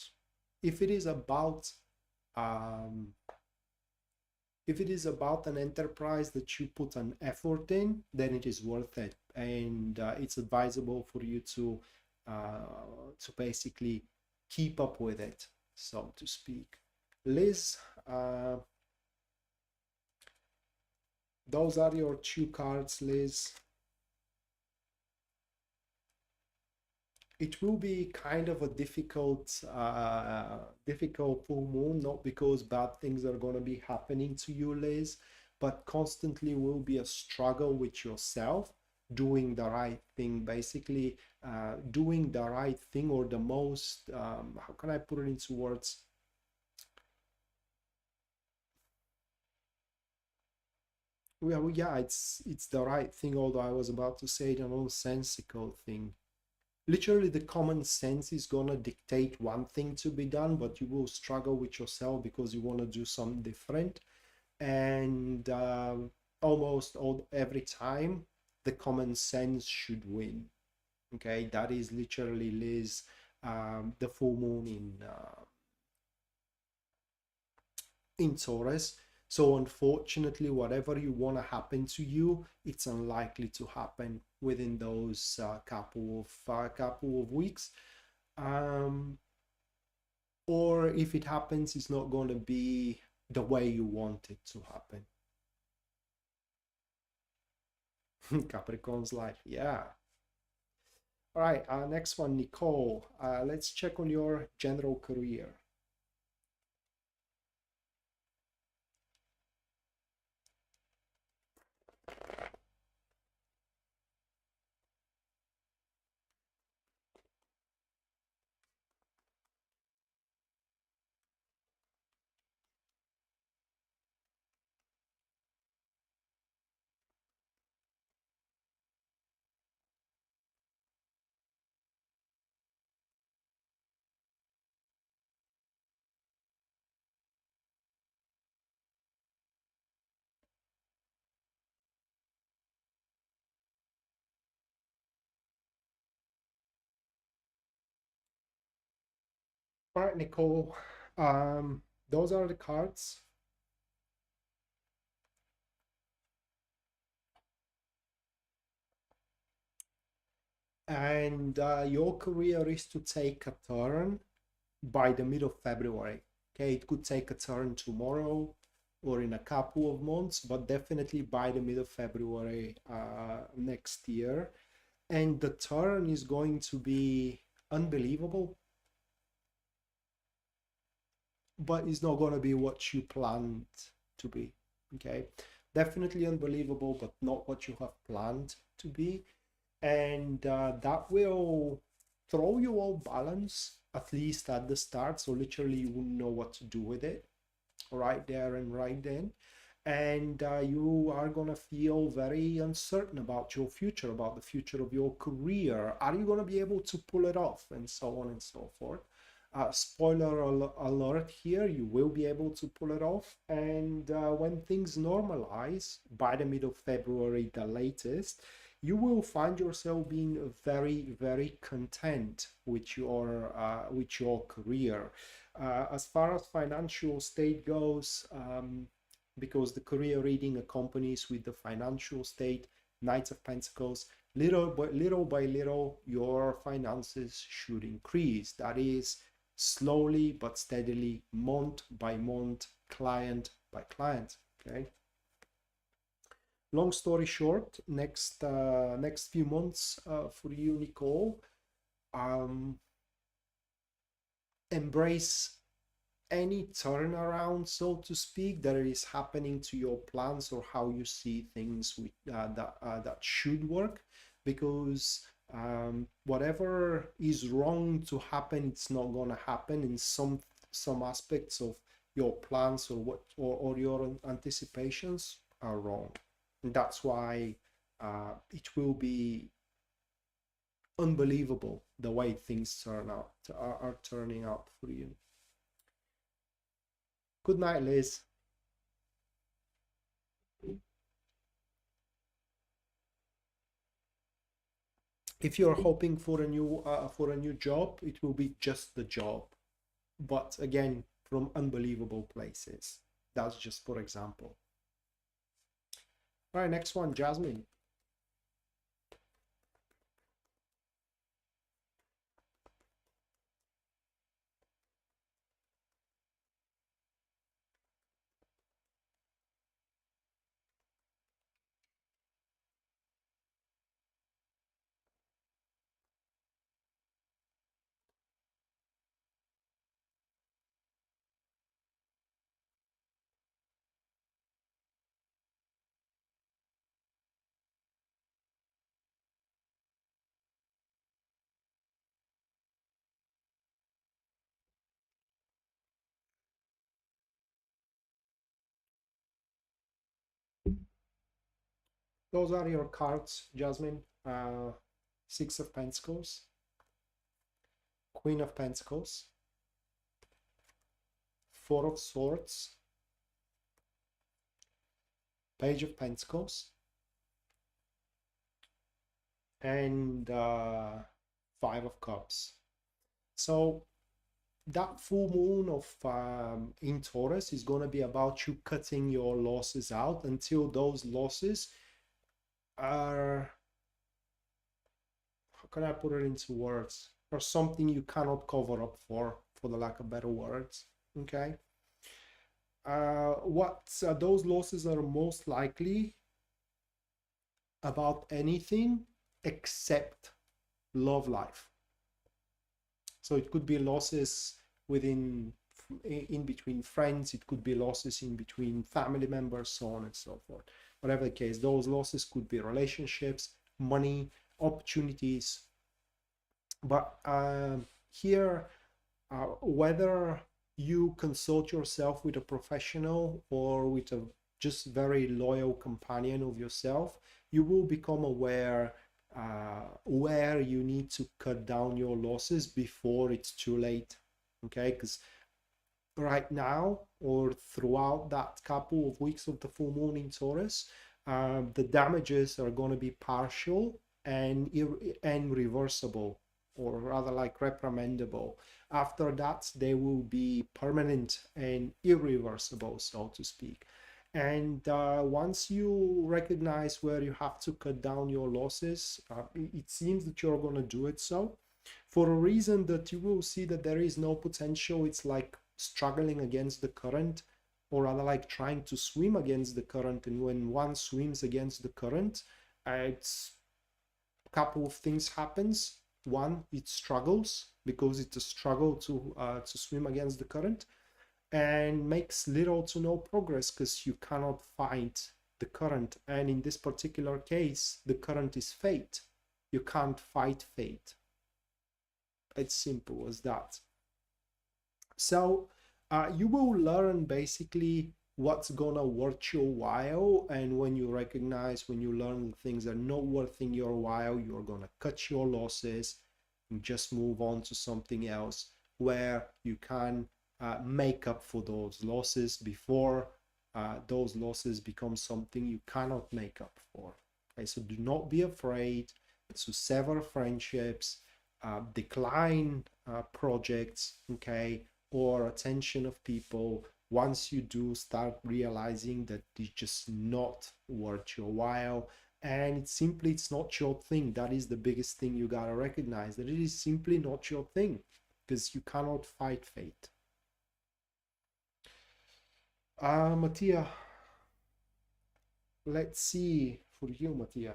If it is about an enterprise that you put an effort in, then it is worth it, and it's advisable for you to basically keep up with it, so to speak. Liz, those are your two cards, Liz. It will be kind of a difficult full moon, not because bad things are going to be happening to you, Liz, but constantly will be a struggle with yourself, doing the right thing, basically doing the right thing, or the most, how can I put it into words? Well, yeah, it's the right thing, although I was about to say the nonsensical thing. Literally, the common sense is gonna dictate one thing to be done, but you will struggle with yourself because you want to do something different, and almost every time the common sense should win. Okay, that is literally Liz, the full moon in Taurus. So unfortunately, whatever you want to happen to you, it's unlikely to happen within those couple of weeks. Or if it happens, it's not going to be the way you want it to happen. Capricorn's life, yeah. All right, next one, Nicole. Let's check on your general career. All right, Nicole. Those are the cards. And your career is to take a turn by the middle of February. Okay, it could take a turn tomorrow or in a couple of months, but definitely by the middle of February next year. And the turn is going to be unbelievable, but it's not going to be what you planned to be. Okay, definitely unbelievable, but not what you have planned to be. And that will throw you all balance, at least at the start. So literally you wouldn't know what to do with it right there and right then. And you are going to feel very uncertain about your future, about the future of your career. Are you going to be able to pull it off, and so on and so forth. Spoiler alert here, you will be able to pull it off. And when things normalize by the middle of February, the latest, you will find yourself being very, very content with your career. As far as financial state goes, because the career reading accompanies with the financial state, Knights of Pentacles, little by little, your finances should increase. That is slowly but steadily, month by month, client by client. Okay. Long story short, next few months for you, Nicole, embrace any turnaround, so to speak, that is happening to your plans or how you see things with that should work, because whatever is wrong to happen, it's not going to happen in some aspects of your plans, or what or your anticipations are wrong. And that's why it will be unbelievable the way things are turning out for you. Good night, Liz. If you're hoping for a new job, it will be just the job, but again, from unbelievable places. That's just for example. All right, next one, Jasmine. Those are your cards, Jasmine. Six of Pentacles, Queen of Pentacles, Four of Swords, Page of Pentacles, and Five of Cups. So that full moon of in Taurus is going to be about you cutting your losses out until those losses are, how can I put it into words, or something you cannot cover up for the lack of better words. Okay. Those losses are most likely about anything except love life. So it could be losses in between friends, it could be losses in between family members, so on and so forth. Whatever the case, those losses could be relationships, money, opportunities. But here, whether you consult yourself with a professional or with a just very loyal companion of yourself, you will become aware where you need to cut down your losses before it's too late. Okay, because right now, or throughout that couple of weeks of the full moon in Taurus, the damages are going to be partial and reversible. or rather like reprimandable. After that, they will be permanent and irreversible, so to speak. And once you recognize where you have to cut down your losses, it seems that you're going to do it so for a reason that you will see that there is no potential. It's like struggling against the current, or rather like trying to swim against the current. And when one swims against the current, it's a couple of things happens. One, it struggles because it's a struggle to swim against the current, and makes little to no progress because you cannot fight the current. And in this particular case, the current is fate. You can't fight fate. It's simple as that. So you will learn basically what's gonna worth your while, and when you recognize, when you learn the things that are not worth your while, you're gonna cut your losses and just move on to something else where you can make up for those losses before those losses become something you cannot make up for. Okay, so do not be afraid to sever friendships, decline projects, okay, or attention of people. Once you do start realizing that it's just not worth your while, and it's not your thing. That is the biggest thing you gotta recognize, that it is simply not your thing, because you cannot fight fate. Mattia, let's see for you, Mattia.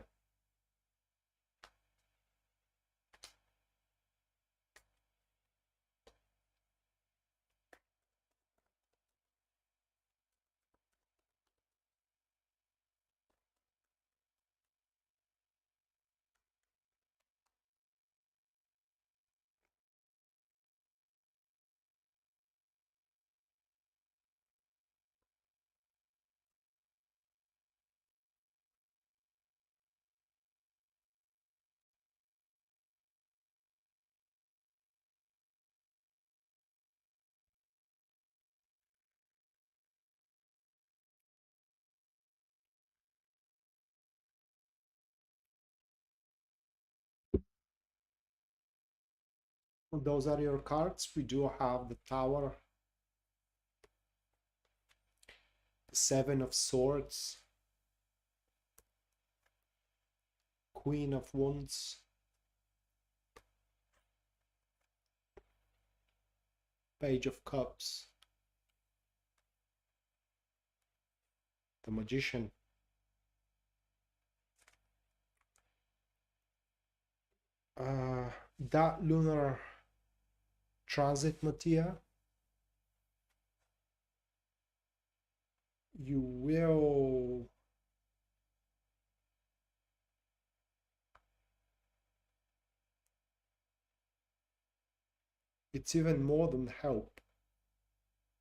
Those are your cards. We do have the Tower, the Seven of Swords, Queen of Wands, Page of Cups, the Magician, that lunar transit, Mattia, you will it's even more than help.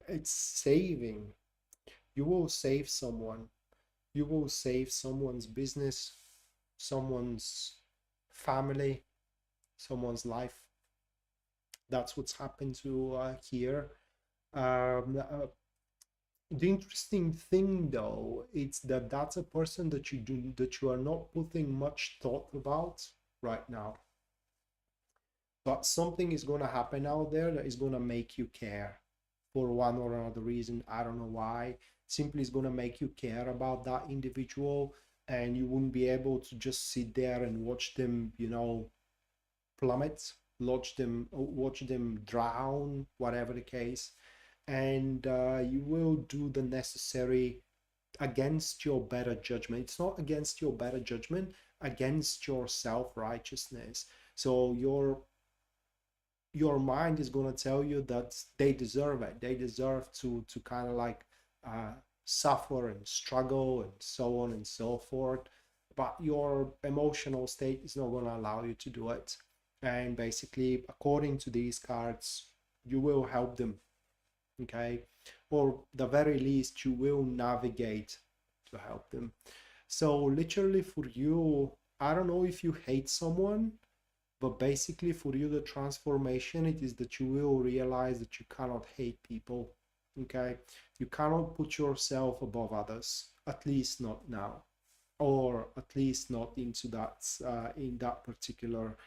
It's saving. You will save someone. You will save someone's business, someone's family, someone's life. That's what's happened to here. The interesting thing, though, it's that that's a person that you are not putting much thought about right now. But something is going to happen out there that is going to make you care for one or another reason. I don't know why. Simply is going to make you care about that individual, and you wouldn't be able to just sit there and watch them, plummet, watch them drown, whatever the case. And you will do the necessary against your better judgment. It's not against your better judgment, against your self-righteousness. So your mind is going to tell you that they deserve it. They deserve to kind of like suffer and struggle and so on and so forth. But your emotional state is not going to allow you to do it. And basically, according to these cards, you will help them, okay? Or the very least, you will navigate to help them. So literally for you, I don't know if you hate someone, but basically for you, the transformation, it is that you will realize that you cannot hate people, okay? You cannot put yourself above others, at least not now, or at least not into that, in that particular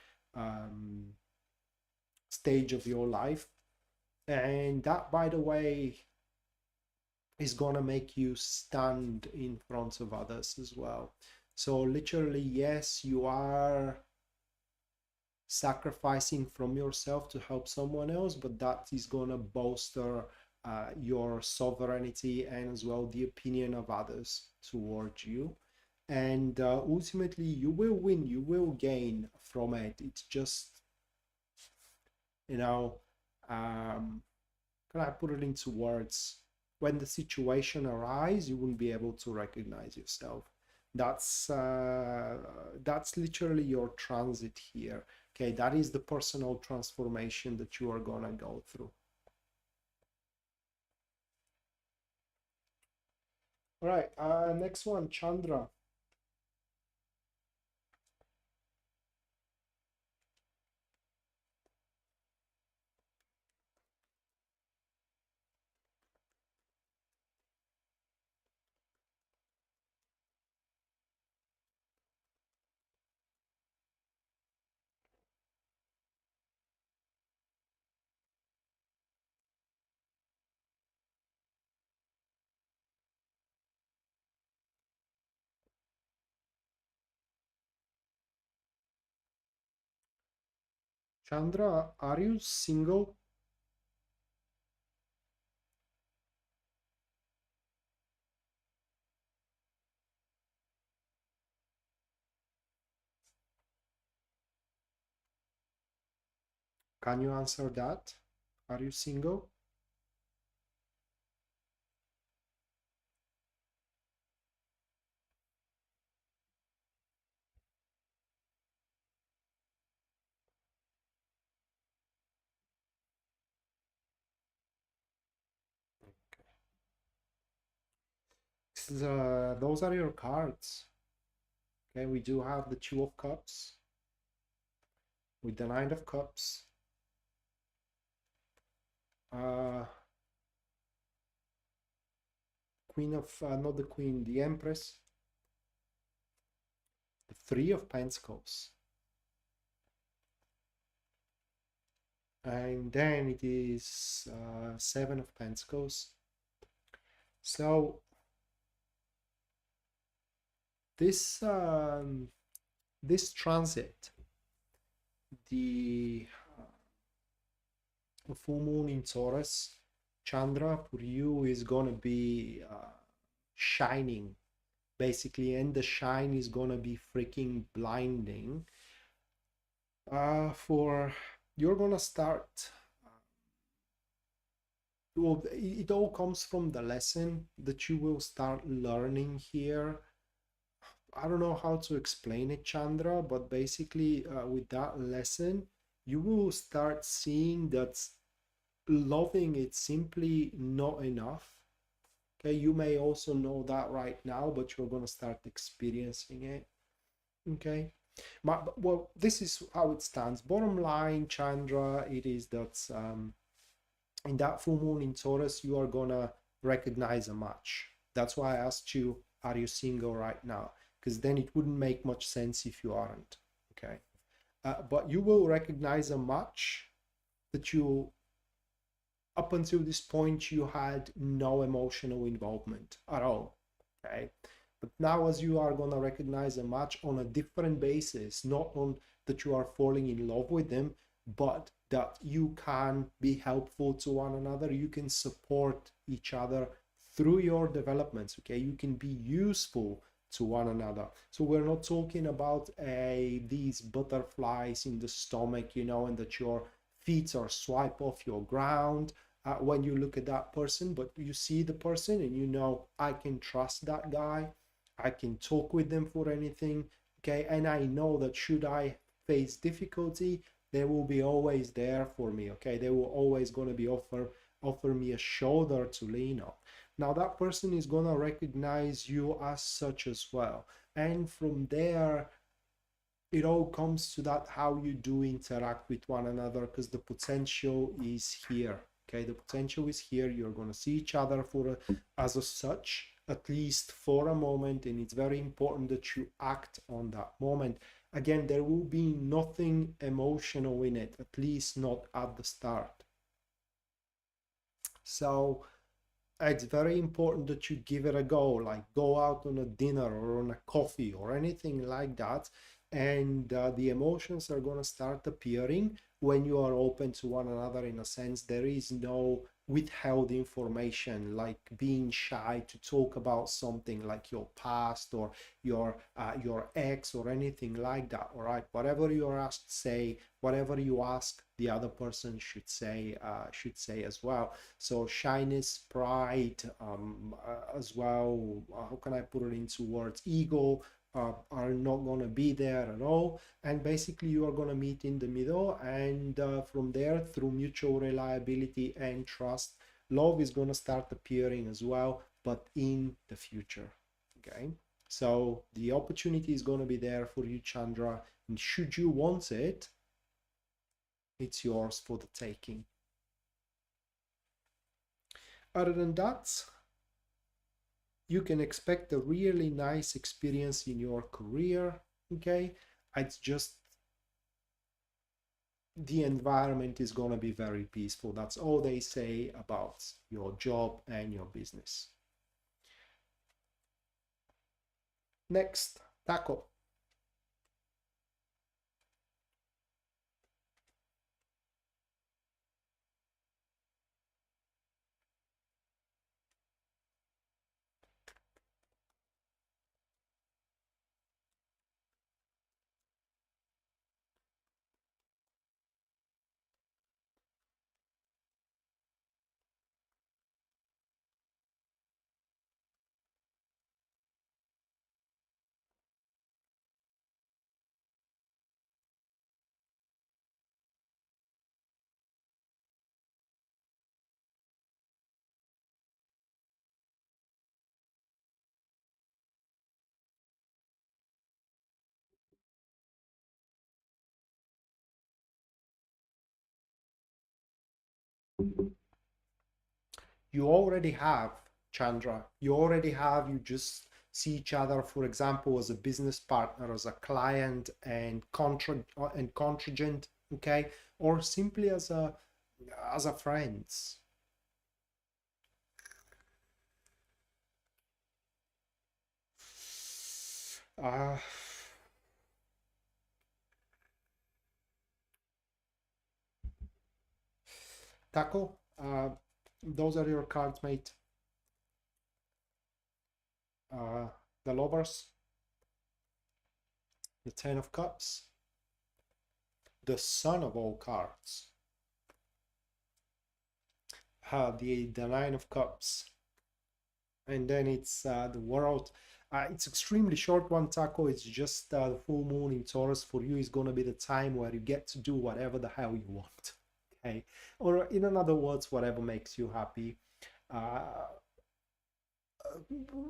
stage of your life. And that, by the way, is gonna make you stand in front of others as well. So literally, yes, you are sacrificing from yourself to help someone else, but that is gonna bolster your sovereignty and as well the opinion of others towards you. And ultimately, you will win, you will gain from it. It's just, you know, can I put it into words? When the situation arises, you won't be able to recognize yourself. That's literally your transit here. Okay, that is the personal transformation that you are gonna go through. All right, next one, Chandra. Chandra, are you single? Can you answer that? Are you single? Those are your cards. Okay, we do have the Two of Cups with the Nine of Cups. Queen of, not the Queen, the Empress. The Three of Pentacles. And then it is Seven of Pentacles. So this this transit, the full moon in Taurus, Chandra, for you is gonna be shining, basically, and the shine is gonna be freaking blinding. For you're gonna start. Well, it all comes from the lesson that you will start learning here. I don't know how to explain it, Chandra, but basically, with that lesson, you will start seeing that loving it simply not enough. Okay, you may also know that right now, but you're gonna start experiencing it. Okay, well, this is how it stands. Bottom line, Chandra, it is that in that full moon in Taurus, you are gonna recognize a match. That's why I asked you, are you single right now? Because then it wouldn't make much sense if you aren't. Okay, but you will recognize a match that you, up until this point, you had no emotional involvement at all. Okay, but now as you are gonna recognize a match on a different basis, not on that you are falling in love with them, but that you can be helpful to one another, you can support each other through your developments. Okay, you can be useful to one another. So we're not talking about these butterflies in the stomach, you know, and that your feet are swipe off your ground when you look at that person, but you see the person and you know, I can trust that guy, I can talk with them for anything. Okay, and I know that should I face difficulty, they will be always there for me. Okay, they will always going to be offer me a shoulder to lean on. Now that person is going to recognize you as such as well, and from there it all comes to that how you do interact with one another, because the potential is here. Okay, the potential is here. You're going to see each other for as a such, at least for a moment, and it's very important that you act on that moment. Again, there will be nothing emotional in it, at least not at the start. So it's very important that you give it a go, like go out on a dinner or on a coffee or anything like that, and the emotions are going to start appearing when you are open to one another. In a sense, there is no withheld information, like being shy to talk about something like your past or your ex or anything like that. All right, whatever you are asked to say, whatever you ask, the other person should say as well. So shyness, pride, as well, how can I put it into words, ego, are not going to be there at all. And basically you are going to meet in the middle, and from there, through mutual reliability and trust, love is going to start appearing as well, but in the future. Okay, so the opportunity is going to be there for you, Chandra, and should you want it, it's yours for the taking. Other than that, you can expect a really nice experience in your career. Okay, it's just the environment is going to be very peaceful. That's all they say about your job and your business. Next, Taco. You already have, Chandra. You just see each other, for example, as a business partner, as a client and contingent, okay, or simply as a friends. Uh, Taco, those are your cards, mate. The Lovers, the Ten of Cups, the Sun of all cards, the Nine of Cups, and then it's the World. It's extremely short one, Taco. It's just the full moon in Taurus for you is going to be the time where you get to do whatever the hell you want. Okay, or in other words, whatever makes you happy. Uh,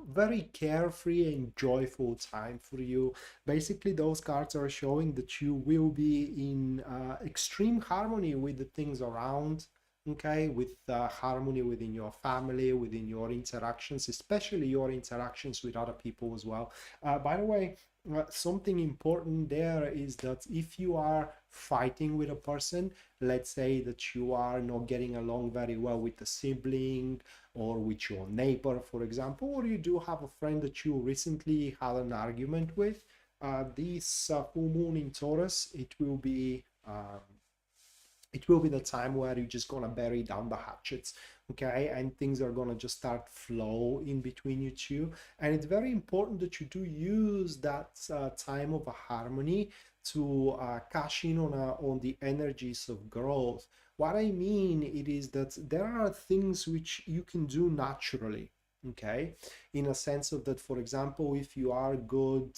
very carefree and joyful time for you. Basically, those cards are showing that you will be in extreme harmony with the things around, okay, with harmony within your family, within your interactions, especially your interactions with other people as well. By the way, something important there is that if you are fighting with a person, let's say that you are not getting along very well with a sibling or with your neighbor, for example, or you do have a friend that you recently had an argument with, this full moon in Taurus, it will be the time where you're just gonna bury down the hatchets, okay, and things are gonna just start flow in between you two. And it's very important that you do use that time of a harmony to cash in on the energies of growth. What I mean it is that there are things which you can do naturally, okay, in a sense of that, for example, if you are good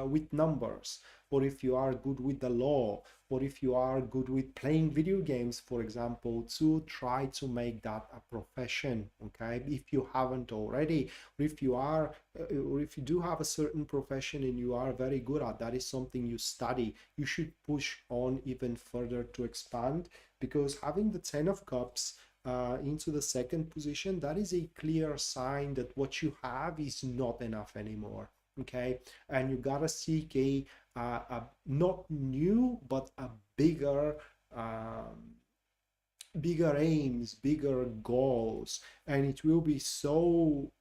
with numbers, or if you are good with the law, or if you are good with playing video games, for example, to try to make that a profession, okay, if you haven't already, or if you are or if you do have a certain profession and you are very good at that, is something you study, you should push on even further to expand, because having the 10 of cups into the second position, that is a clear sign that what you have is not enough anymore, okay, and you gotta seek a not new, but a bigger aims, bigger goals, and it will be so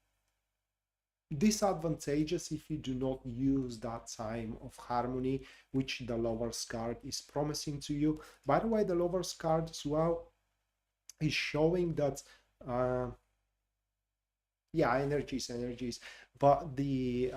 disadvantageous if you do not use that time of harmony which the Lover's card is promising to you. By the way, the Lover's card as well is showing that yeah, energies, but the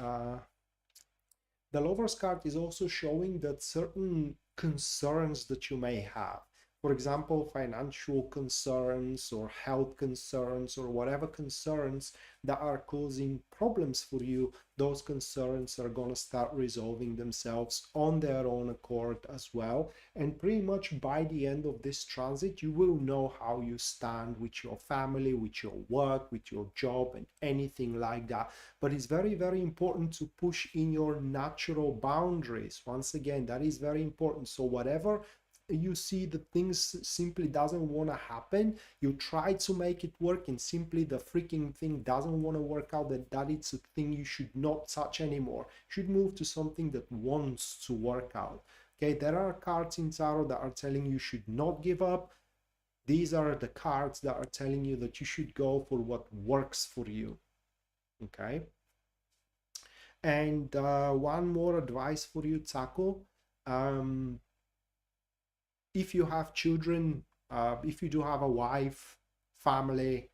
Lover's card is also showing that certain concerns that you may have, for example, financial concerns or health concerns or whatever concerns that are causing problems for you, those concerns are going to start resolving themselves on their own accord as well. And pretty much by the end of this transit, you will know how you stand with your family, with your work, with your job, and anything like that. But it's very, very important to push in your natural boundaries. Once again, that is very important. So whatever you see the things simply doesn't want to happen, you try to make it work, and simply the freaking thing doesn't want to work out, that it's a thing you should not touch anymore. You should move to something that wants to work out. Okay, there are cards in tarot that are telling you should not give up. These are the cards that are telling you that you should go for what works for you. Okay, and one more advice for you, Taco. If you have children, if you do have a wife, family,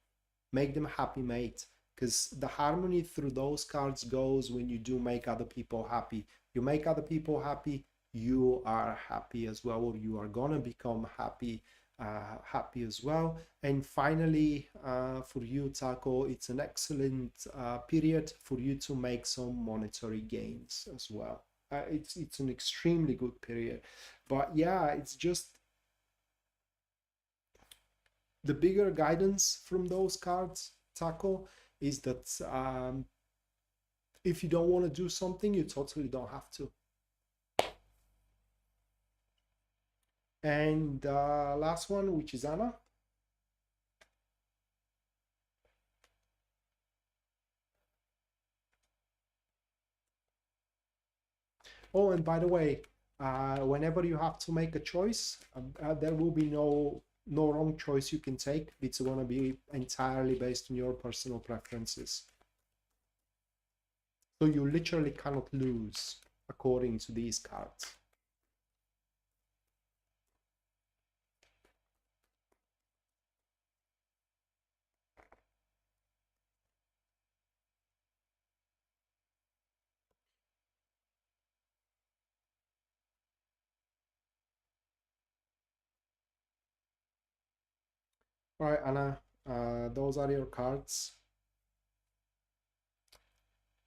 make them happy, mate. Because the harmony through those cards goes when you do make other people happy. You make other people happy, you are happy as well, or you are gonna become happy, happy as well. And finally, for you, Taco, it's an excellent period for you to make some monetary gains as well. It's an extremely good period. But yeah, it's just the bigger guidance from those cards, Taco, is that if you don't want to do something, you totally don't have to. And last one, which is Anna. Oh, and by the way, whenever you have to make a choice, there will be no wrong choice you can take. It's going to be entirely based on your personal preferences. So you literally cannot lose according to these cards. All right, Anna, those are your cards,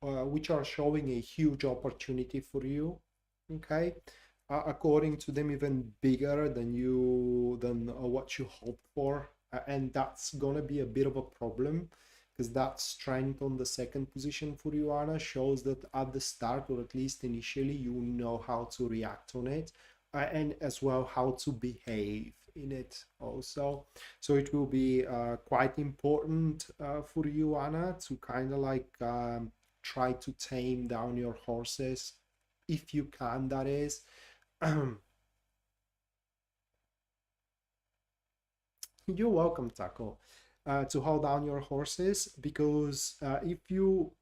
which are showing a huge opportunity for you. Okay, according to them, even bigger than what you hoped for, and that's gonna be a bit of a problem, because that strength on the second position for you, Anna, shows that at the start, or at least initially, you know how to react on it, and as well how to behave in it also. So it will be quite important for you, Anna, to kind of like try to tame down your horses, if you can, that is. You're welcome, Taco. To hold down your horses, because if you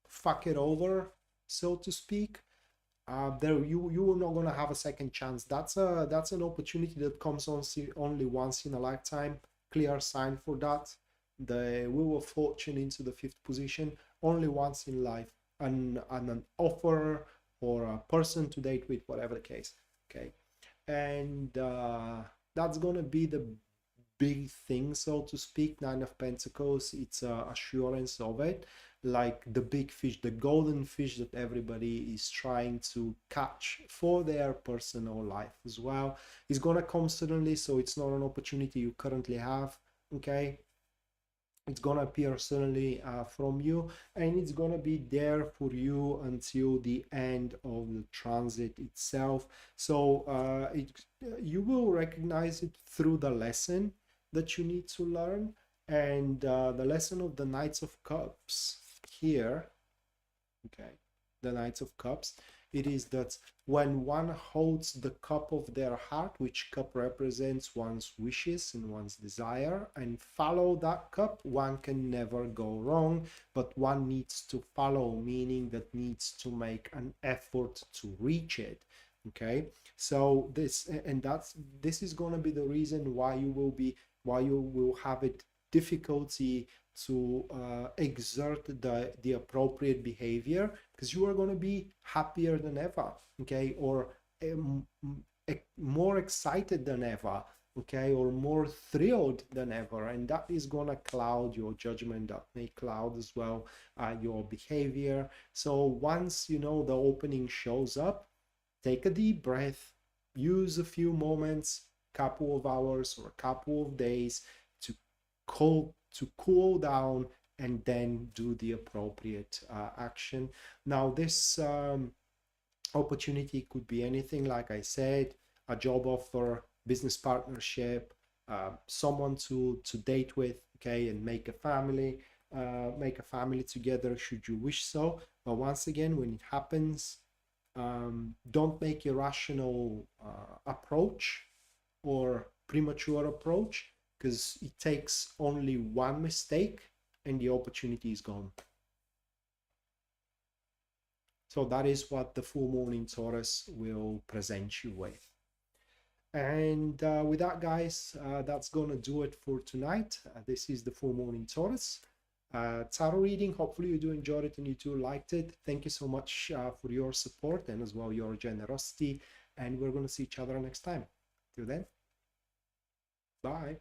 fuck it over, so to speak, there you're not gonna have a second chance. That's an opportunity that comes on only once in a lifetime. Clear sign for that. The Wheel of Fortune into the 5th position, only once in life, and an offer or a person to date with, whatever the case. Okay, and that's gonna be the big thing, so to speak. 9 of Pentacles, it's assurance of it, like the big fish, the golden fish that everybody is trying to catch for their personal life as well. It's gonna come suddenly, so it's not an opportunity you currently have. Okay, it's gonna appear suddenly from you, and it's gonna be there for you until the end of the transit itself. So you will recognize it through the lesson that you need to learn. And the lesson of the Knights of Cups here, okay, the Knights of Cups, It is that when one holds the cup of their heart, which cup represents one's wishes and one's desire, and follow that cup, one can never go wrong, but one needs to follow, meaning that needs to make an effort to reach it. Okay, so this is going to be the reason why you will have it difficulty to exert the appropriate behavior, because you are going to be happier than ever, okay, or more excited than ever, okay, or more thrilled than ever, and that is going to cloud your judgment. That may cloud as well your behavior. So once you know the opening shows up, take a deep breath, use a few moments, couple of hours or a couple of days to cool down, and then do the appropriate action. Now this opportunity could be anything, like I said, a job offer, business partnership, someone to date with, okay, and make a family together should you wish so. But once again, when it happens, don't make irrational approach or premature approach, because it takes only one mistake and the opportunity is gone. So that is what the full moon in Taurus will present you with. And with that, guys, that's gonna do it for tonight. This is the full moon in Taurus tarot reading. Hopefully you do enjoy it and you do liked it. Thank you so much for your support and as well your generosity, and we're going to see each other next time. Till then, bye.